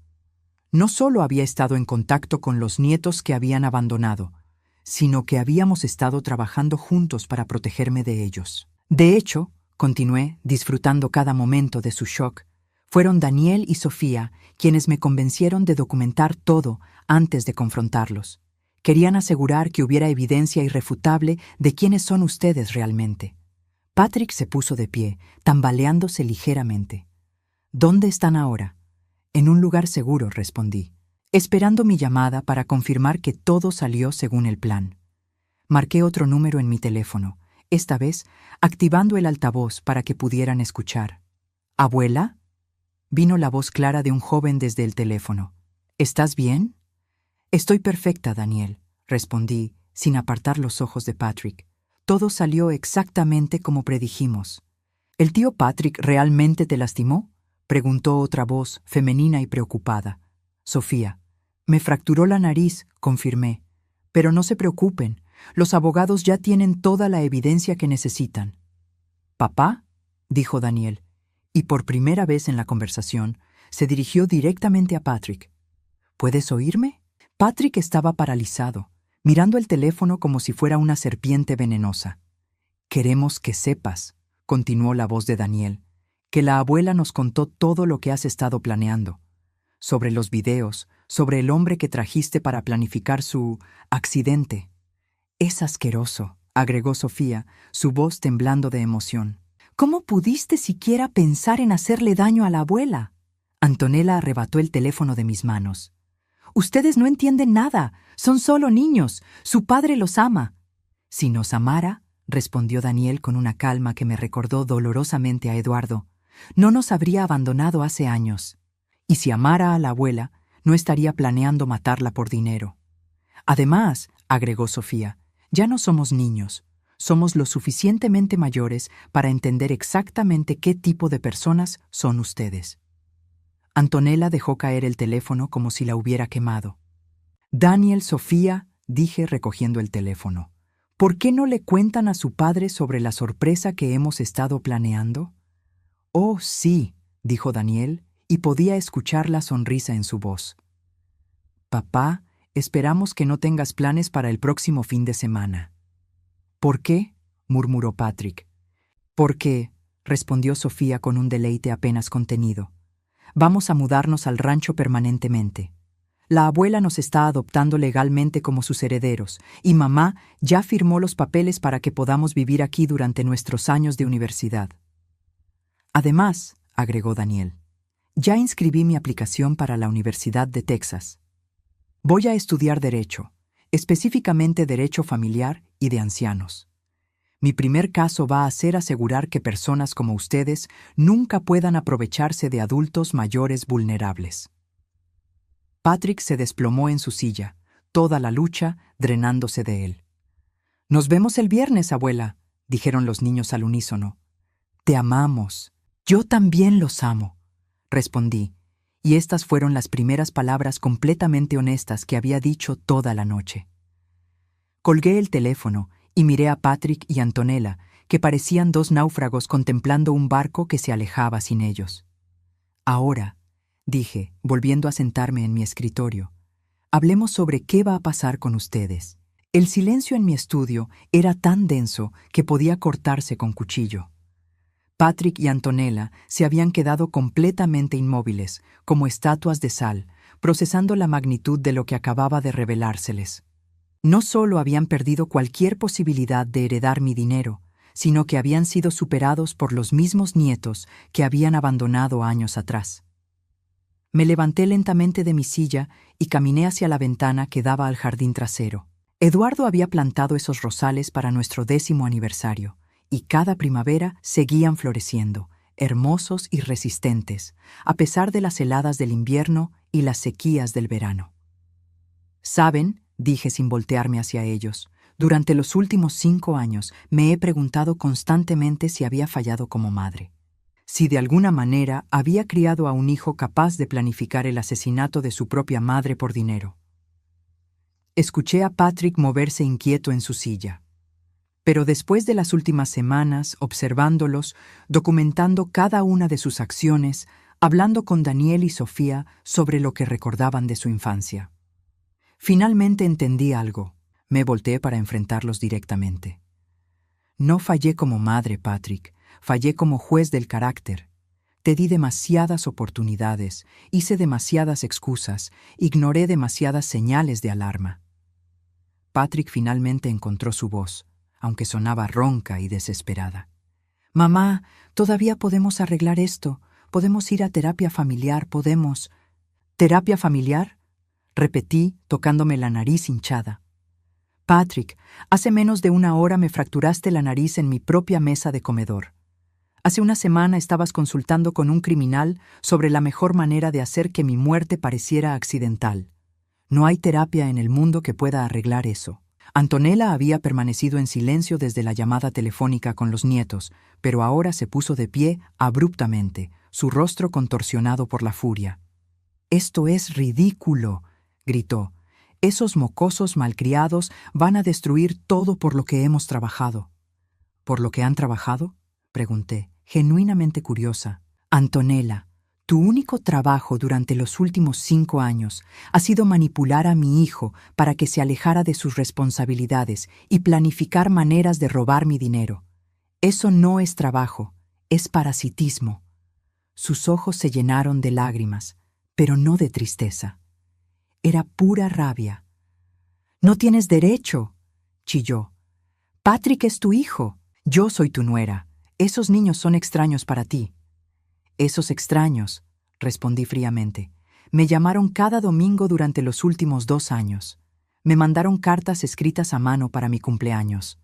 No solo había estado en contacto con los nietos que habían abandonado, sino que habíamos estado trabajando juntos para protegerme de ellos. De hecho, continué, disfrutando cada momento de su shock, fueron Daniel y Sofía quienes me convencieron de documentar todo antes de confrontarlos. Querían asegurar que hubiera evidencia irrefutable de quiénes son ustedes realmente. Patrick se puso de pie, tambaleándose ligeramente. ¿Dónde están ahora? En un lugar seguro, respondí, esperando mi llamada para confirmar que todo salió según el plan. Marqué otro número en mi teléfono, esta vez activando el altavoz para que pudieran escuchar. ¿Abuela? Vino la voz clara de un joven desde el teléfono. ¿Estás bien? Estoy perfecta, Daniel, respondí, sin apartar los ojos de Patrick. Todo salió exactamente como predijimos. ¿El tío Patrick realmente te lastimó? Preguntó otra voz, femenina y preocupada. Sofía. Me fracturó la nariz, confirmé. Pero no se preocupen, los abogados ya tienen toda la evidencia que necesitan. ¿Papá? Dijo Daniel, y por primera vez en la conversación se dirigió directamente a Patrick. ¿Puedes oírme? Patrick estaba paralizado, mirando el teléfono como si fuera una serpiente venenosa. Queremos que sepas, continuó la voz de Daniel, que la abuela nos contó todo lo que has estado planeando. Sobre los videos, sobre el hombre que trajiste para planificar su accidente. Es asqueroso, agregó Sofía, su voz temblando de emoción. ¿Cómo pudiste siquiera pensar en hacerle daño a la abuela? Antonella arrebató el teléfono de mis manos. Ustedes no entienden nada, son solo niños, su padre los ama. Si nos amara, respondió Daniel con una calma que me recordó dolorosamente a Eduardo, no nos habría abandonado hace años. Y si amara a la abuela, no estaría planeando matarla por dinero. Además, agregó Sofía, ya no somos niños, somos lo suficientemente mayores para entender exactamente qué tipo de personas son ustedes. Antonella dejó caer el teléfono como si la hubiera quemado. Daniel, Sofía, dije recogiendo el teléfono, ¿por qué no le cuentan a su padre sobre la sorpresa que hemos estado planeando? Oh, sí, dijo Daniel, y podía escuchar la sonrisa en su voz. Papá, esperamos que no tengas planes para el próximo fin de semana. ¿Por qué? Murmuró Patrick. Porque, respondió Sofía con un deleite apenas contenido. Vamos a mudarnos al rancho permanentemente. La abuela nos está adoptando legalmente como sus herederos, y mamá ya firmó los papeles para que podamos vivir aquí durante nuestros años de universidad. Además, agregó Daniel, ya inscribí mi aplicación para la Universidad de Texas. Voy a estudiar Derecho, específicamente Derecho Familiar y de Ancianos. Mi primer caso va a ser asegurar que personas como ustedes nunca puedan aprovecharse de adultos mayores vulnerables. Patrick se desplomó en su silla, toda la lucha drenándose de él. «Nos vemos el viernes, abuela», dijeron los niños al unísono. «Te amamos. Yo también los amo», respondí, y estas fueron las primeras palabras completamente honestas que había dicho toda la noche. Colgué el teléfono y miré a Patrick y Antonella, que parecían dos náufragos contemplando un barco que se alejaba sin ellos. «Ahora», dije, volviendo a sentarme en mi escritorio, «hablemos sobre qué va a pasar con ustedes». El silencio en mi estudio era tan denso que podía cortarse con cuchillo. Patrick y Antonella se habían quedado completamente inmóviles, como estatuas de sal, procesando la magnitud de lo que acababa de revelárseles. No solo habían perdido cualquier posibilidad de heredar mi dinero, sino que habían sido superados por los mismos nietos que habían abandonado años atrás. Me levanté lentamente de mi silla y caminé hacia la ventana que daba al jardín trasero. Eduardo había plantado esos rosales para nuestro 10º aniversario, y cada primavera seguían floreciendo, hermosos y resistentes, a pesar de las heladas del invierno y las sequías del verano. ¿Saben?, dije sin voltearme hacia ellos, durante los últimos 5 años me he preguntado constantemente si había fallado como madre. Si de alguna manera había criado a un hijo capaz de planificar el asesinato de su propia madre por dinero. Escuché a Patrick moverse inquieto en su silla. Pero después de las últimas semanas, observándolos, documentando cada una de sus acciones, hablando con Daniel y Sofía sobre lo que recordaban de su infancia. Finalmente entendí algo. Me volteé para enfrentarlos directamente. No fallé como madre, Patrick. Fallé como juez del carácter. Te di demasiadas oportunidades, hice demasiadas excusas, ignoré demasiadas señales de alarma. Patrick finalmente encontró su voz, aunque sonaba ronca y desesperada. «Mamá, todavía podemos arreglar esto. Podemos ir a terapia familiar, podemos». «¿Terapia familiar?», repetí, tocándome la nariz hinchada. «Patrick, hace menos de 1 hora me fracturaste la nariz en mi propia mesa de comedor. Hace una semana estabas consultando con un criminal sobre la mejor manera de hacer que mi muerte pareciera accidental. No hay terapia en el mundo que pueda arreglar eso». Antonella había permanecido en silencio desde la llamada telefónica con los nietos, pero ahora se puso de pie abruptamente, su rostro contorsionado por la furia. «Esto es ridículo», gritó. «Esos mocosos malcriados van a destruir todo por lo que hemos trabajado». «¿Por lo que han trabajado?», pregunté, genuinamente curiosa. «Antonella, tu único trabajo durante los últimos 5 años ha sido manipular a mi hijo para que se alejara de sus responsabilidades y planificar maneras de robar mi dinero. Eso no es trabajo, es parasitismo». Sus ojos se llenaron de lágrimas, pero no de tristeza. Era pura rabia. «No tienes derecho», chilló. «Patrick es tu hijo. Yo soy tu nuera. Esos niños son extraños para ti». «Esos extraños», respondí fríamente, «me llamaron cada domingo durante los últimos 2 años. Me mandaron cartas escritas a mano para mi cumpleaños.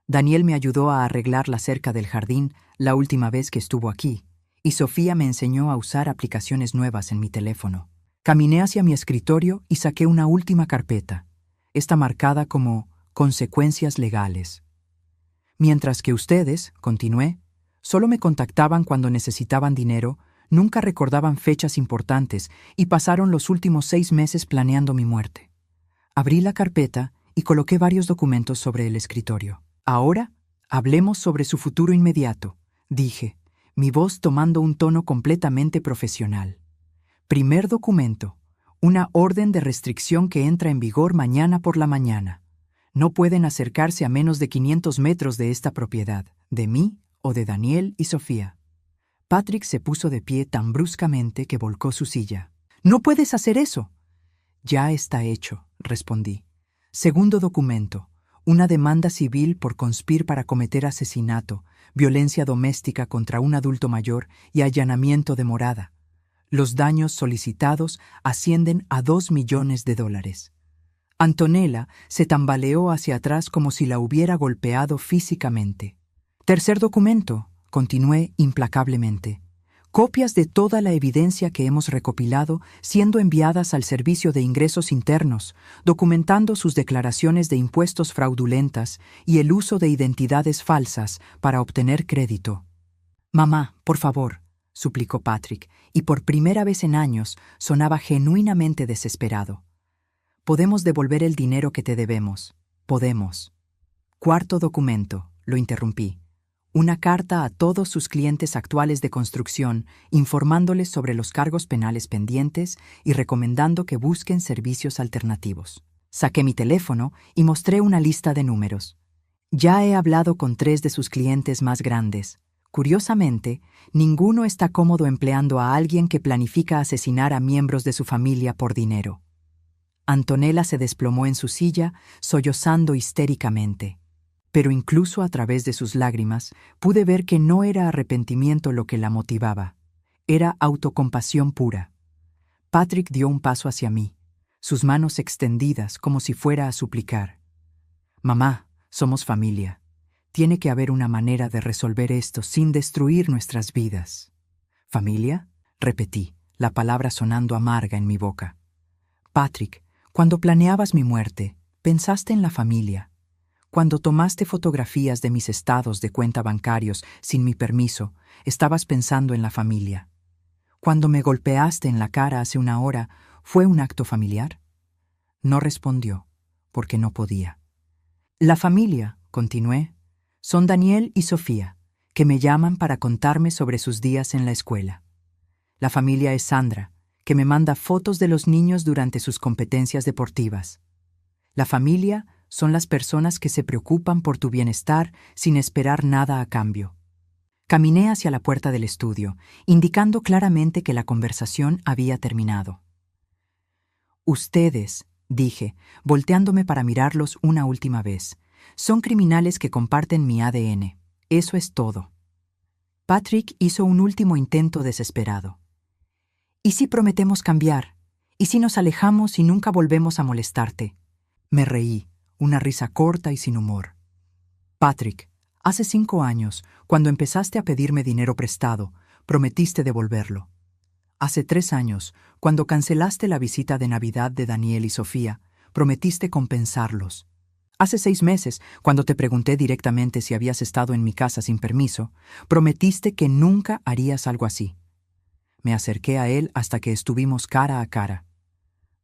Daniel me ayudó a arreglar la cerca del jardín la última vez que estuvo aquí, y Sofía me enseñó a usar aplicaciones nuevas en mi teléfono». Caminé hacia mi escritorio y saqué una última carpeta, esta marcada como «consecuencias legales». «Mientras que ustedes», continué, «solo me contactaban cuando necesitaban dinero, nunca recordaban fechas importantes y pasaron los últimos 6 meses planeando mi muerte». Abrí la carpeta y coloqué varios documentos sobre el escritorio. «Ahora, hablemos sobre su futuro inmediato», dije, mi voz tomando un tono completamente profesional. Primer documento, una orden de restricción que entra en vigor mañana por la mañana. No pueden acercarse a menos de 500 metros de esta propiedad, de mí o de Daniel y Sofía. Patrick se puso de pie tan bruscamente que volcó su silla. «¡No puedes hacer eso!». «Ya está hecho», respondí. Segundo documento, una demanda civil por conspir para cometer asesinato, violencia doméstica contra un adulto mayor y allanamiento de morada. Los daños solicitados ascienden a $2 millones. Antonella se tambaleó hacia atrás como si la hubiera golpeado físicamente. Tercer documento, continué implacablemente. Copias de toda la evidencia que hemos recopilado siendo enviadas al Servicio de Ingresos Internos, documentando sus declaraciones de impuestos fraudulentas y el uso de identidades falsas para obtener crédito. «Mamá, por favor», suplicó Patrick, y por primera vez en años sonaba genuinamente desesperado. «Podemos devolver el dinero que te debemos. Podemos». Cuarto documento, lo interrumpí. Una carta a todos sus clientes actuales de construcción, informándoles sobre los cargos penales pendientes y recomendando que busquen servicios alternativos. Saqué mi teléfono y mostré una lista de números. «Ya he hablado con 3 de sus clientes más grandes. Curiosamente, ninguno está cómodo empleando a alguien que planifica asesinar a miembros de su familia por dinero. Antonella se desplomó en su silla, sollozando histéricamente. Pero incluso a través de sus lágrimas, pude ver que no era arrepentimiento lo que la motivaba. Era autocompasión pura. Patrick dio un paso hacia mí, sus manos extendidas como si fuera a suplicar. «Mamá, somos familia. Tiene que haber una manera de resolver esto sin destruir nuestras vidas». «¿Familia?», repetí, la palabra sonando amarga en mi boca. «Patrick, cuando planeabas mi muerte, pensaste en la familia. Cuando tomaste fotografías de mis estados de cuenta bancarios sin mi permiso, estabas pensando en la familia. Cuando me golpeaste en la cara hace una hora, ¿fue un acto familiar?». No respondió, porque no podía. «La familia», continué, «son Daniel y Sofía, que me llaman para contarme sobre sus días en la escuela. La familia es Sandra, que me manda fotos de los niños durante sus competencias deportivas. La familia son las personas que se preocupan por tu bienestar sin esperar nada a cambio». Caminé hacia la puerta del estudio, indicando claramente que la conversación había terminado. «Ustedes», dije, volteándome para mirarlos una última vez, «son criminales que comparten mi ADN. Eso es todo». Patrick hizo un último intento desesperado. «¿Y si prometemos cambiar? ¿Y si nos alejamos y nunca volvemos a molestarte?». Me reí, una risa corta y sin humor. «Patrick, hace 5 años, cuando empezaste a pedirme dinero prestado, prometiste devolverlo. Hace 3 años, cuando cancelaste la visita de Navidad de Daniel y Sofía, prometiste compensarlos. Hace 6 meses, cuando te pregunté directamente si habías estado en mi casa sin permiso, prometiste que nunca harías algo así». Me acerqué a él hasta que estuvimos cara a cara.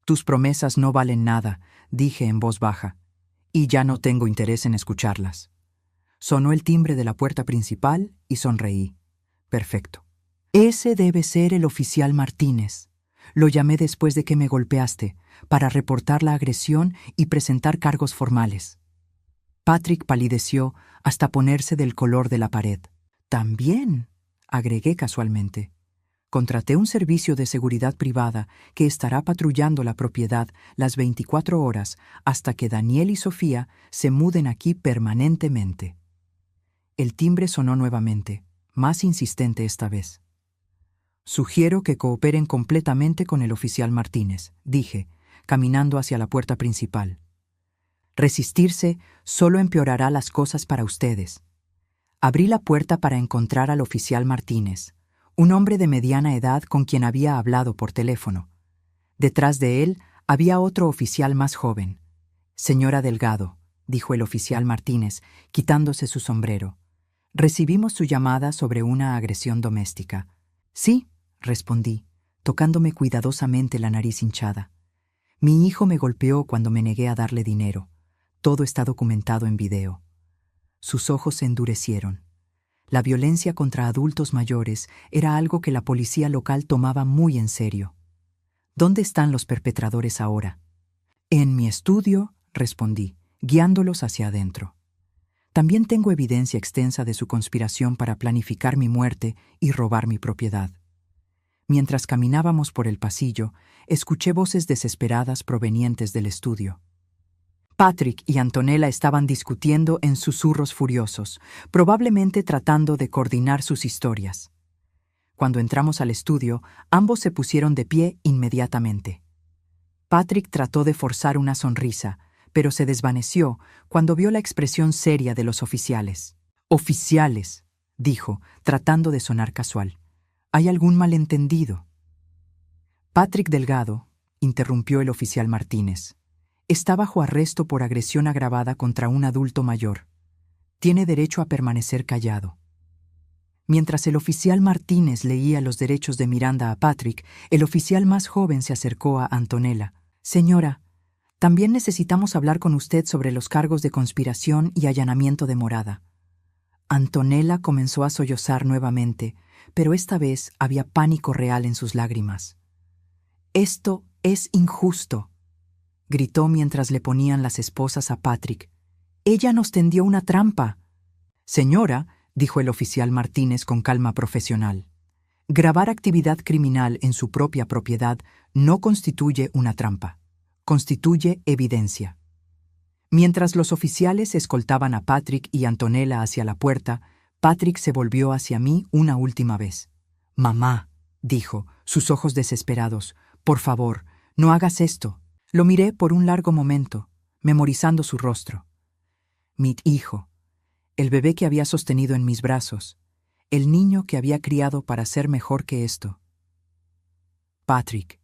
«Tus promesas no valen nada», dije en voz baja, «y ya no tengo interés en escucharlas». Sonó el timbre de la puerta principal y sonreí. «Perfecto. Ese debe ser el oficial Martínez. Lo llamé después de que me golpeaste, para reportar la agresión y presentar cargos formales». Patrick palideció hasta ponerse del color de la pared. «También», agregué casualmente, «contraté un servicio de seguridad privada que estará patrullando la propiedad las 24 horas hasta que Daniel y Sofía se muden aquí permanentemente». El timbre sonó nuevamente, más insistente esta vez. «Sugiero que cooperen completamente con el oficial Martínez», dije, caminando hacia la puerta principal. «Resistirse solo empeorará las cosas para ustedes». Abrí la puerta para encontrar al oficial Martínez, un hombre de mediana edad con quien había hablado por teléfono. Detrás de él había otro oficial más joven. «Señora Delgado», dijo el oficial Martínez, quitándose su sombrero. «Recibimos su llamada sobre una agresión doméstica». «Sí», respondí, tocándome cuidadosamente la nariz hinchada. «Mi hijo me golpeó cuando me negué a darle dinero. Todo está documentado en video». Sus ojos se endurecieron. La violencia contra adultos mayores era algo que la policía local tomaba muy en serio. «¿Dónde están los perpetradores ahora?». «En mi estudio», respondí, guiándolos hacia adentro. «También tengo evidencia extensa de su conspiración para planificar mi muerte y robar mi propiedad». Mientras caminábamos por el pasillo, escuché voces desesperadas provenientes del estudio. Patrick y Antonella estaban discutiendo en susurros furiosos, probablemente tratando de coordinar sus historias. Cuando entramos al estudio, ambos se pusieron de pie inmediatamente. Patrick trató de forzar una sonrisa, pero se desvaneció cuando vio la expresión seria de los oficiales. «Oficiales», dijo, tratando de sonar casual. «¿Hay algún malentendido?». «Patrick Delgado», interrumpió el oficial Martínez, «está bajo arresto por agresión agravada contra un adulto mayor. Tiene derecho a permanecer callado». Mientras el oficial Martínez leía los derechos de Miranda a Patrick, el oficial más joven se acercó a Antonella. «Señora, también necesitamos hablar con usted sobre los cargos de conspiración y allanamiento de morada». Antonella comenzó a sollozar nuevamente, pero esta vez había pánico real en sus lágrimas. «Esto es injusto», gritó mientras le ponían las esposas a Patrick. «Ella nos tendió una trampa». «Señora, dijo el oficial Martínez con calma profesional. Grabar actividad criminal en su propia propiedad no constituye una trampa, constituye evidencia. Mientras los oficiales escoltaban a Patrick y Antonella hacia la puerta, Patrick se volvió hacia mí una última vez. «Mamá», dijo, sus ojos desesperados, «por favor, no hagas esto». Lo miré por un largo momento, memorizando su rostro. Mi hijo, el bebé que había sostenido en mis brazos, el niño que había criado para ser mejor que esto. «Patrick»,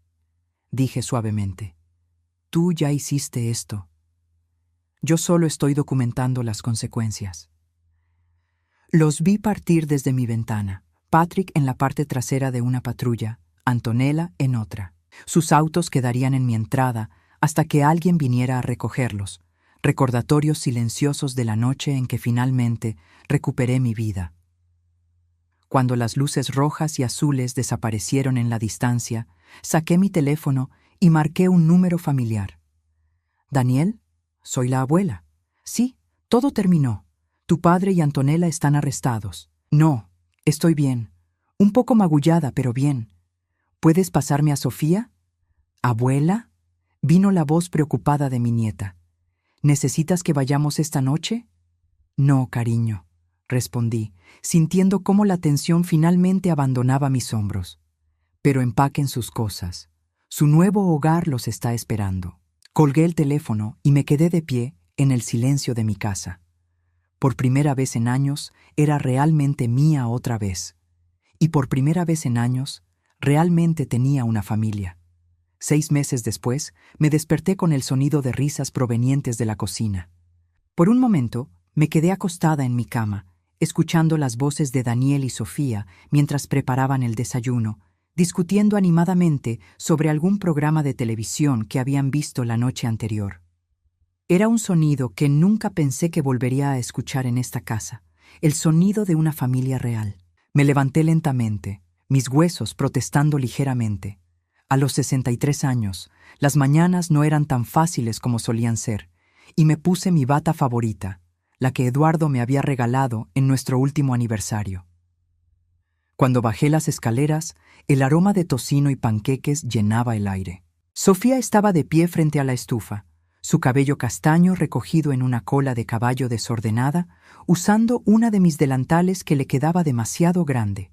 dije suavemente, «tú ya hiciste esto. Yo solo estoy documentando las consecuencias». Los vi partir desde mi ventana, Patrick en la parte trasera de una patrulla, Antonella en otra. Sus autos quedarían en mi entrada hasta que alguien viniera a recogerlos, recordatorios silenciosos de la noche en que finalmente recuperé mi vida. Cuando las luces rojas y azules desaparecieron en la distancia, saqué mi teléfono y marqué un número familiar. «Daniel, soy la abuela. Sí, todo terminó. Tu padre y Antonella están arrestados». «No, estoy bien. Un poco magullada, pero bien. ¿Puedes pasarme a Sofía?» «¿Abuela?» Vino la voz preocupada de mi nieta. «¿Necesitas que vayamos esta noche?» «No, cariño», respondí, sintiendo cómo la tensión finalmente abandonaba mis hombros. «Pero empaquen sus cosas. Su nuevo hogar los está esperando». Colgué el teléfono y me quedé de pie en el silencio de mi casa. Por primera vez en años, era realmente mía otra vez. Y por primera vez en años, realmente tenía una familia. 6 meses después, me desperté con el sonido de risas provenientes de la cocina. Por un momento, me quedé acostada en mi cama, escuchando las voces de Daniel y Sofía mientras preparaban el desayuno, discutiendo animadamente sobre algún programa de televisión que habían visto la noche anterior. Era un sonido que nunca pensé que volvería a escuchar en esta casa, el sonido de una familia real. Me levanté lentamente, mis huesos protestando ligeramente. A los 63 años, las mañanas no eran tan fáciles como solían ser, y me puse mi bata favorita, la que Eduardo me había regalado en nuestro último aniversario. Cuando bajé las escaleras, el aroma de tocino y panqueques llenaba el aire. Sofía estaba de pie frente a la estufa, su cabello castaño recogido en una cola de caballo desordenada, usando una de mis delantales que le quedaba demasiado grande.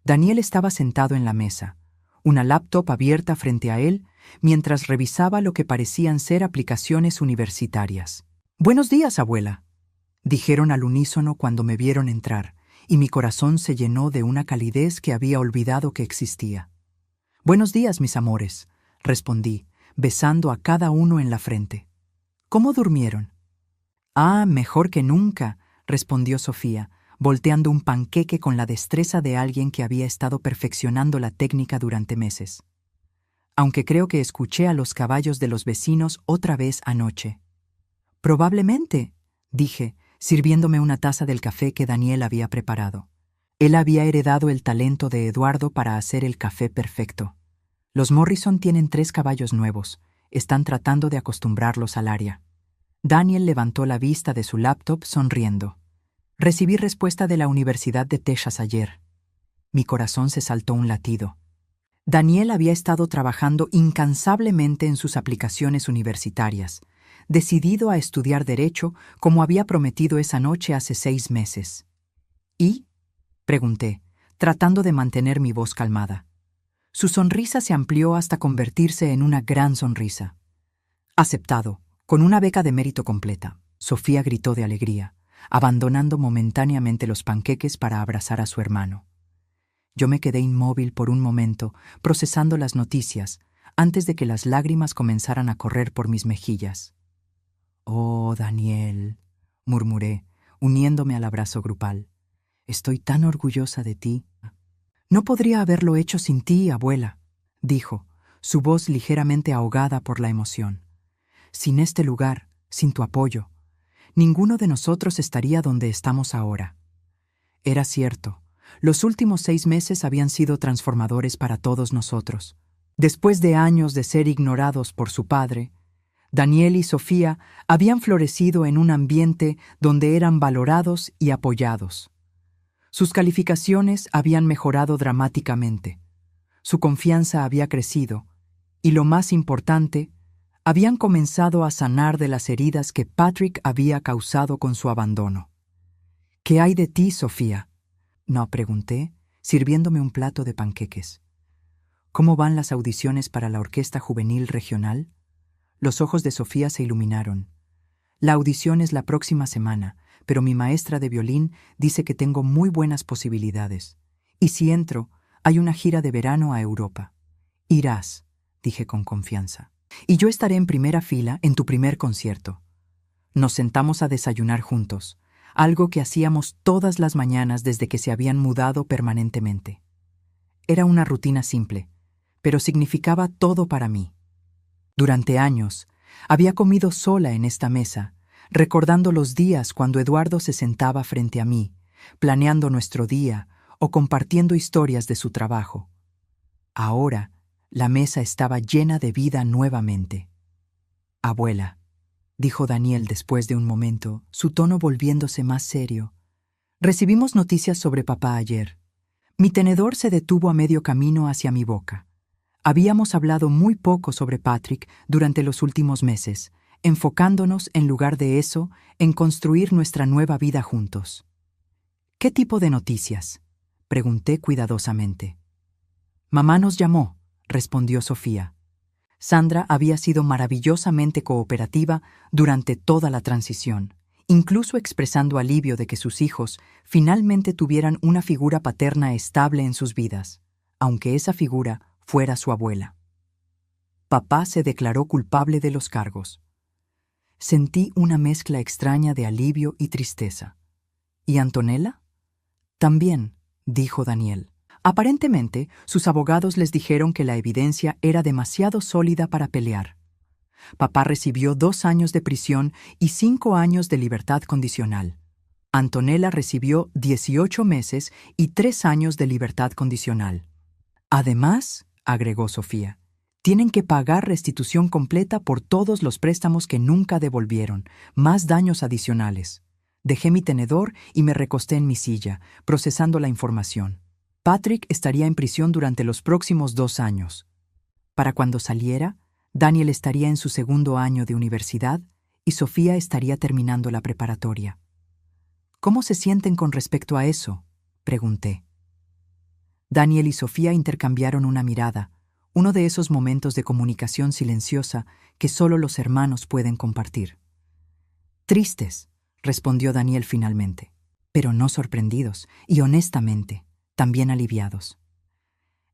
Daniel estaba sentado en la mesa, una laptop abierta frente a él, mientras revisaba lo que parecían ser aplicaciones universitarias. «Buenos días, abuela», dijeron al unísono cuando me vieron entrar, y mi corazón se llenó de una calidez que había olvidado que existía. «Buenos días, mis amores», respondí, besando a cada uno en la frente. «¿Cómo durmieron?» «Ah, mejor que nunca», respondió Sofía, volteando un panqueque con la destreza de alguien que había estado perfeccionando la técnica durante meses. «Aunque creo que escuché a los caballos de los vecinos otra vez anoche». «Probablemente», dije, sirviéndome una taza del café que Daniel había preparado. Él había heredado el talento de Eduardo para hacer el café perfecto. Los Morrison tienen 3 caballos nuevos. Están tratando de acostumbrarlos al área. Daniel levantó la vista de su laptop sonriendo. «Recibí respuesta de la Universidad de Texas ayer». Mi corazón se saltó un latido. Daniel había estado trabajando incansablemente en sus aplicaciones universitarias, decidido a estudiar Derecho como había prometido esa noche hace 6 meses. «¿Y?» pregunté, tratando de mantener mi voz calmada. Su sonrisa se amplió hasta convertirse en una gran sonrisa. «Aceptado, con una beca de mérito completa», Sofía gritó de alegría, abandonando momentáneamente los panqueques para abrazar a su hermano. Yo me quedé inmóvil por un momento, procesando las noticias, antes de que las lágrimas comenzaran a correr por mis mejillas. «Oh, Daniel», murmuré, uniéndome al abrazo grupal. «Estoy tan orgullosa de ti». «No podría haberlo hecho sin ti, abuela», dijo, su voz ligeramente ahogada por la emoción. «Sin este lugar, sin tu apoyo, ninguno de nosotros estaría donde estamos ahora». Era cierto, los últimos 6 meses habían sido transformadores para todos nosotros. Después de años de ser ignorados por su padre, Daniel y Sofía habían florecido en un ambiente donde eran valorados y apoyados. Sus calificaciones habían mejorado dramáticamente. Su confianza había crecido y, lo más importante, habían comenzado a sanar de las heridas que Patrick había causado con su abandono. «¿Qué hay de ti, Sofía?», no pregunté, sirviéndome un plato de panqueques. «¿Cómo van las audiciones para la Orquesta Juvenil Regional?». Los ojos de Sofía se iluminaron. «La audición es la próxima semana, pero mi maestra de violín dice que tengo muy buenas posibilidades. Y si entro, hay una gira de verano a Europa». «Irás», dije con confianza. «Y yo estaré en primera fila en tu primer concierto». Nos sentamos a desayunar juntos, algo que hacíamos todas las mañanas desde que se habían mudado permanentemente. Era una rutina simple, pero significaba todo para mí. Durante años, había comido sola en esta mesa, recordando los días cuando Eduardo se sentaba frente a mí, planeando nuestro día o compartiendo historias de su trabajo. Ahora, la mesa estaba llena de vida nuevamente. «Abuela», dijo Daniel después de un momento, su tono volviéndose más serio, «recibimos noticias sobre papá ayer. Mi tenedor se detuvo a medio camino hacia mi boca. Habíamos hablado muy poco sobre Patrick durante los últimos meses, enfocándonos, en lugar de eso, en construir nuestra nueva vida juntos». «¿Qué tipo de noticias?», pregunté cuidadosamente. «Mamá nos llamó», respondió Sofía. Sandra había sido maravillosamente cooperativa durante toda la transición, incluso expresando alivio de que sus hijos finalmente tuvieran una figura paterna estable en sus vidas, aunque esa figura fuera su abuela. Papá se declaró culpable de los cargos. Sentí una mezcla extraña de alivio y tristeza. «¿Y Antonella?». «También», dijo Daniel. Aparentemente, sus abogados les dijeron que la evidencia era demasiado sólida para pelear. Papá recibió 2 años de prisión y 5 años de libertad condicional. Antonella recibió 18 meses y 3 años de libertad condicional. «Además», agregó Sofía, «tienen que pagar restitución completa por todos los préstamos que nunca devolvieron, más daños adicionales». Dejé mi tenedor y me recosté en mi silla, procesando la información. Patrick estaría en prisión durante los próximos 2 años. Para cuando saliera, Daniel estaría en su 2º año de universidad y Sofía estaría terminando la preparatoria. «¿Cómo se sienten con respecto a eso?», pregunté. Daniel y Sofía intercambiaron una mirada, uno de esos momentos de comunicación silenciosa que solo los hermanos pueden compartir. «Tristes», respondió Daniel finalmente, «pero no sorprendidos y, honestamente, también aliviados».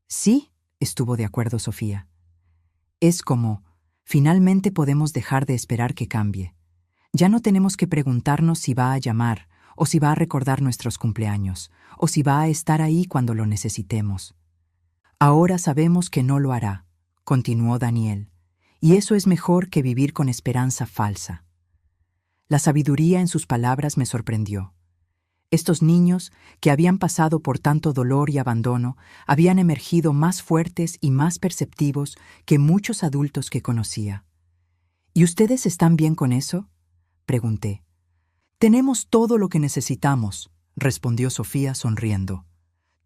«Sí», estuvo de acuerdo Sofía. «Es como, finalmente podemos dejar de esperar que cambie. Ya no tenemos que preguntarnos si va a llamar, o si va a recordar nuestros cumpleaños, o si va a estar ahí cuando lo necesitemos. Ahora sabemos que no lo hará», continuó Daniel, «y eso es mejor que vivir con esperanza falsa». La sabiduría en sus palabras me sorprendió. Estos niños, que habían pasado por tanto dolor y abandono, habían emergido más fuertes y más perceptivos que muchos adultos que conocía. «¿Y ustedes están bien con eso?», pregunté. «Tenemos todo lo que necesitamos», respondió Sofía sonriendo.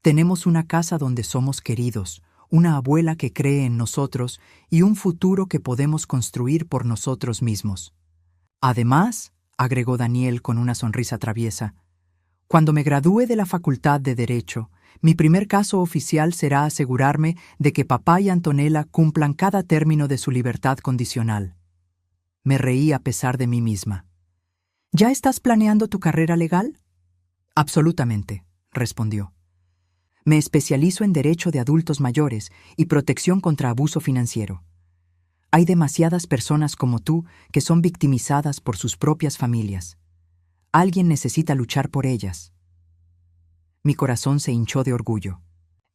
«Tenemos una casa donde somos queridos, una abuela que cree en nosotros y un futuro que podemos construir por nosotros mismos. Además», agregó Daniel con una sonrisa traviesa, «cuando me gradúe de la Facultad de Derecho, mi primer caso oficial será asegurarme de que papá y Antonella cumplan cada término de su libertad condicional». Me reí a pesar de mí misma. «¿Ya estás planeando tu carrera legal?». «Absolutamente», respondió. «Me especializo en derecho de adultos mayores y protección contra abuso financiero. Hay demasiadas personas como tú que son victimizadas por sus propias familias. Alguien necesita luchar por ellas». Mi corazón se hinchó de orgullo.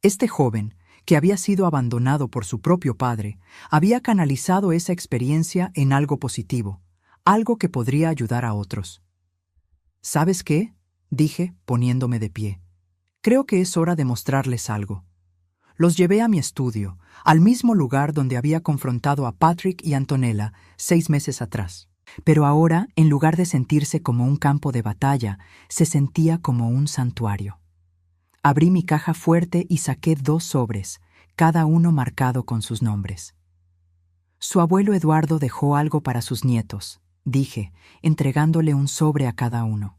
Este joven, que había sido abandonado por su propio padre, había canalizado esa experiencia en algo positivo, algo que podría ayudar a otros. «¿Sabes qué?», dije, poniéndome de pie. «Creo que es hora de mostrarles algo. Los llevé a mi estudio, al mismo lugar donde había confrontado a Patrick y Antonella 6 meses atrás. Pero ahora, en lugar de sentirse como un campo de batalla, se sentía como un santuario. Abrí mi caja fuerte y saqué 2 sobres, cada uno marcado con sus nombres. Su abuelo Eduardo dejó algo para sus nietos, dije, entregándole un sobre a cada uno.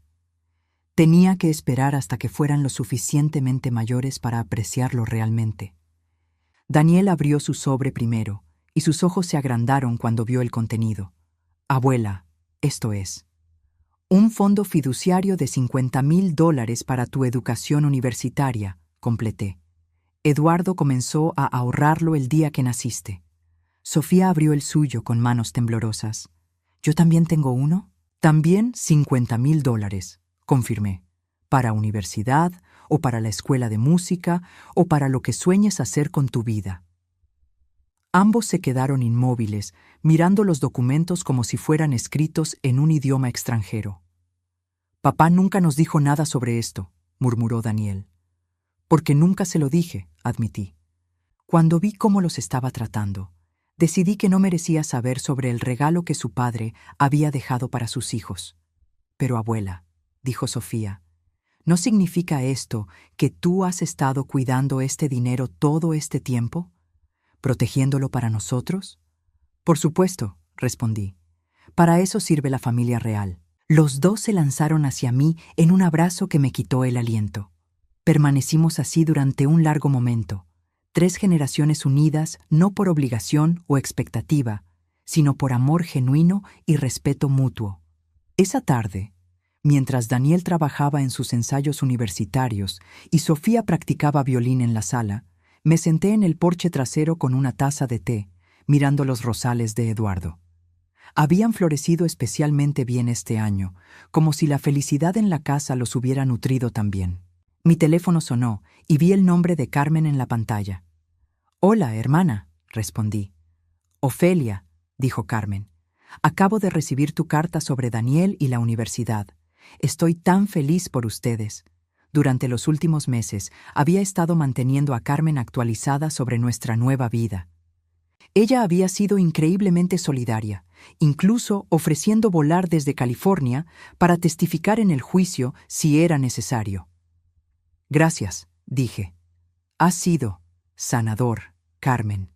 Tenía que esperar hasta que fueran lo suficientemente mayores para apreciarlo realmente. Daniel abrió su sobre primero, y sus ojos se agrandaron cuando vio el contenido. Abuela, esto es. Un fondo fiduciario de $50,000 para tu educación universitaria, completé. Eduardo comenzó a ahorrarlo el día que naciste. Sofía abrió el suyo con manos temblorosas. ¿Yo también tengo uno? También $50,000, confirmé. Para universidad, o para la escuela de música, o para lo que sueñes hacer con tu vida. Ambos se quedaron inmóviles, mirando los documentos como si fueran escritos en un idioma extranjero. Papá nunca nos dijo nada sobre esto, murmuró Daniel. Porque nunca se lo dije, admití. Cuando vi cómo los estaba tratando, decidí que no merecía saber sobre el regalo que su padre había dejado para sus hijos. Pero abuela, dijo Sofía, ¿no significa esto que tú has estado cuidando este dinero todo este tiempo? ¿Protegiéndolo para nosotros? Por supuesto, respondí. Para eso sirve la familia real. Los 2 se lanzaron hacia mí en un abrazo que me quitó el aliento. Permanecimos así durante un largo momento, 3 generaciones unidas no por obligación o expectativa, sino por amor genuino y respeto mutuo. Esa tarde, mientras Daniel trabajaba en sus ensayos universitarios y Sofía practicaba violín en la sala, me senté en el porche trasero con una taza de té, mirando los rosales de Eduardo. Habían florecido especialmente bien este año, como si la felicidad en la casa los hubiera nutrido también. Mi teléfono sonó y vi el nombre de Carmen en la pantalla. «Hola, hermana», respondí. «Ofelia», dijo Carmen. «Acabo de recibir tu carta sobre Daniel y la universidad. Estoy tan feliz por ustedes». Durante los últimos meses había estado manteniendo a Carmen actualizada sobre nuestra nueva vida. Ella había sido increíblemente solidaria, incluso ofreciendo volar desde California para testificar en el juicio si era necesario. «Gracias», dije. «Has sido sanador, Carmen.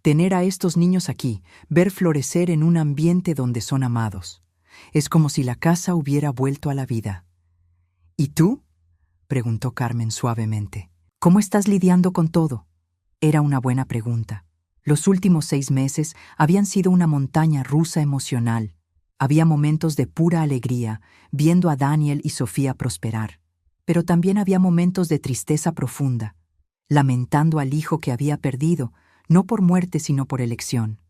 Tener a estos niños aquí, ver florecer en un ambiente donde son amados. Es como si la casa hubiera vuelto a la vida». «¿Y tú?», preguntó Carmen suavemente. «¿Cómo estás lidiando con todo?». Era una buena pregunta. Los últimos 6 meses habían sido una montaña rusa emocional. Había momentos de pura alegría, viendo a Daniel y Sofía prosperar. Pero también había momentos de tristeza profunda, lamentando al hijo que había perdido, no por muerte sino por elección.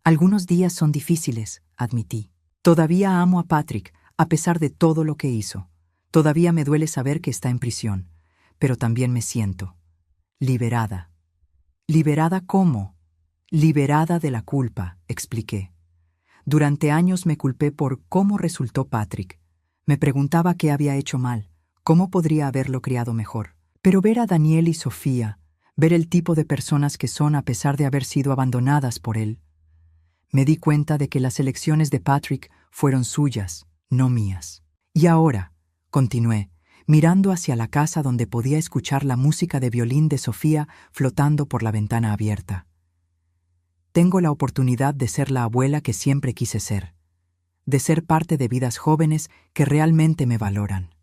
Algunos días son difíciles, admití. Todavía amo a Patrick, a pesar de todo lo que hizo. Todavía me duele saber que está en prisión, pero también me siento liberada. ¿Liberada cómo? Liberada de la culpa, expliqué. Durante años me culpé por cómo resultó Patrick. Me preguntaba qué había hecho mal, cómo podría haberlo criado mejor. Pero ver a Daniel y Sofía, ver el tipo de personas que son a pesar de haber sido abandonadas por él, me di cuenta de que las elecciones de Patrick fueron suyas, no mías. Y ahora, continué, mirando hacia la casa donde podía escuchar la música de violín de Sofía flotando por la ventana abierta. Tengo la oportunidad de ser la abuela que siempre quise ser, de ser parte de vidas jóvenes que realmente me valoran.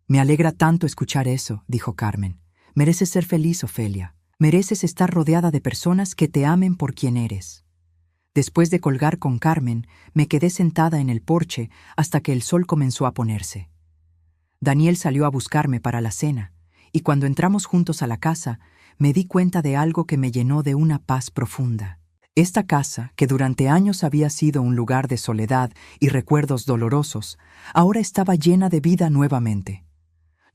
«Me alegra tanto escuchar eso», dijo Carmen. «Mereces ser feliz, Ofelia. Mereces estar rodeada de personas que te amen por quien eres». Después de colgar con Carmen, me quedé sentada en el porche hasta que el sol comenzó a ponerse. Daniel salió a buscarme para la cena, y cuando entramos juntos a la casa, me di cuenta de algo que me llenó de una paz profunda. Esta casa, que durante años había sido un lugar de soledad y recuerdos dolorosos, ahora estaba llena de vida nuevamente.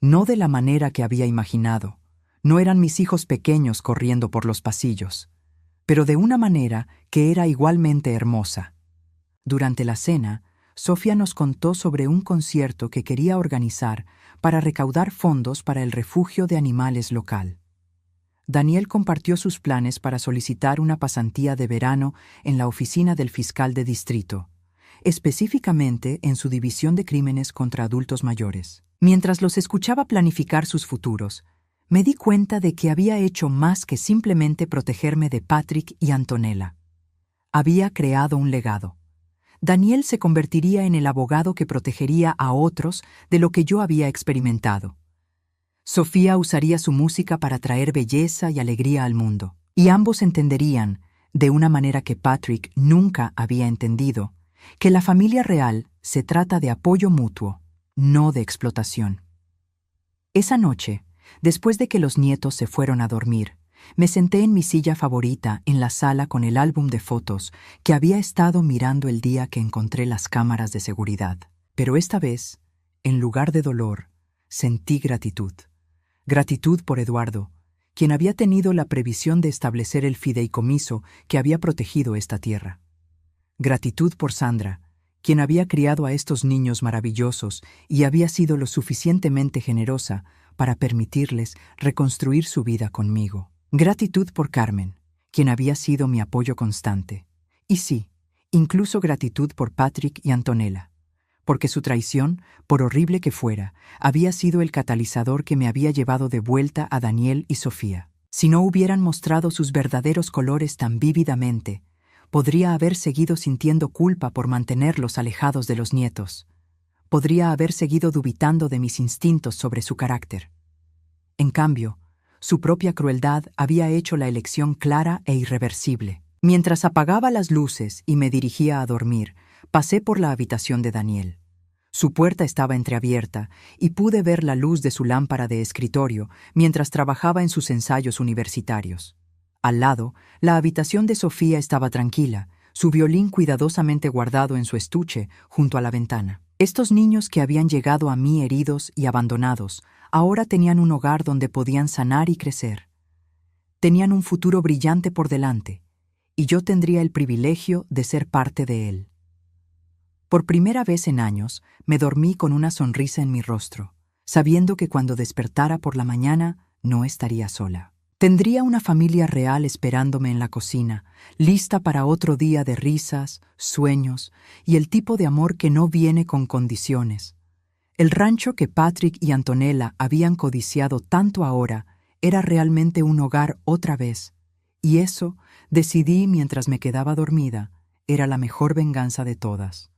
No de la manera que había imaginado. No eran mis hijos pequeños corriendo por los pasillos, pero de una manera que era igualmente hermosa. Durante la cena, Sofía nos contó sobre un concierto que quería organizar para recaudar fondos para el refugio de animales local. Daniel compartió sus planes para solicitar una pasantía de verano en la oficina del fiscal de distrito, específicamente en su división de crímenes contra adultos mayores. Mientras los escuchaba planificar sus futuros, me di cuenta de que había hecho más que simplemente protegerme de Patrick y Antonella. Había creado un legado. Daniel se convertiría en el abogado que protegería a otros de lo que yo había experimentado. Sofía usaría su música para traer belleza y alegría al mundo, y ambos entenderían, de una manera que Patrick nunca había entendido, que la familia real se trata de apoyo mutuo, no de explotación. Esa noche, después de que los nietos se fueron a dormir, me senté en mi silla favorita en la sala con el álbum de fotos que había estado mirando el día que encontré las cámaras de seguridad. Pero esta vez, en lugar de dolor, sentí gratitud. Gratitud por Eduardo, quien había tenido la previsión de establecer el fideicomiso que había protegido esta tierra. Gratitud por Sandra, quien había criado a estos niños maravillosos y había sido lo suficientemente generosa para permitirles reconstruir su vida conmigo. Gratitud por Carmen, quien había sido mi apoyo constante. Y sí, incluso gratitud por Patrick y Antonella, porque su traición, por horrible que fuera, había sido el catalizador que me había llevado de vuelta a Daniel y Sofía. Si no hubieran mostrado sus verdaderos colores tan vívidamente, podría haber seguido sintiendo culpa por mantenerlos alejados de los nietos. Podría haber seguido dubitando de mis instintos sobre su carácter. En cambio, su propia crueldad había hecho la elección clara e irreversible. Mientras apagaba las luces y me dirigía a dormir, pasé por la habitación de Daniel. Su puerta estaba entreabierta y pude ver la luz de su lámpara de escritorio mientras trabajaba en sus ensayos universitarios. Al lado, la habitación de Sofía estaba tranquila, su violín cuidadosamente guardado en su estuche junto a la ventana. Estos niños que habían llegado a mí heridos y abandonados, ahora tenían un hogar donde podían sanar y crecer. Tenían un futuro brillante por delante, y yo tendría el privilegio de ser parte de él. Por primera vez en años, me dormí con una sonrisa en mi rostro, sabiendo que cuando despertara por la mañana no estaría sola. Tendría una familia real esperándome en la cocina, lista para otro día de risas, sueños y el tipo de amor que no viene con condiciones. El rancho que Patrick y Antonella habían codiciado tanto ahora era realmente un hogar otra vez, y eso, decidí mientras me quedaba dormida, era la mejor venganza de todas.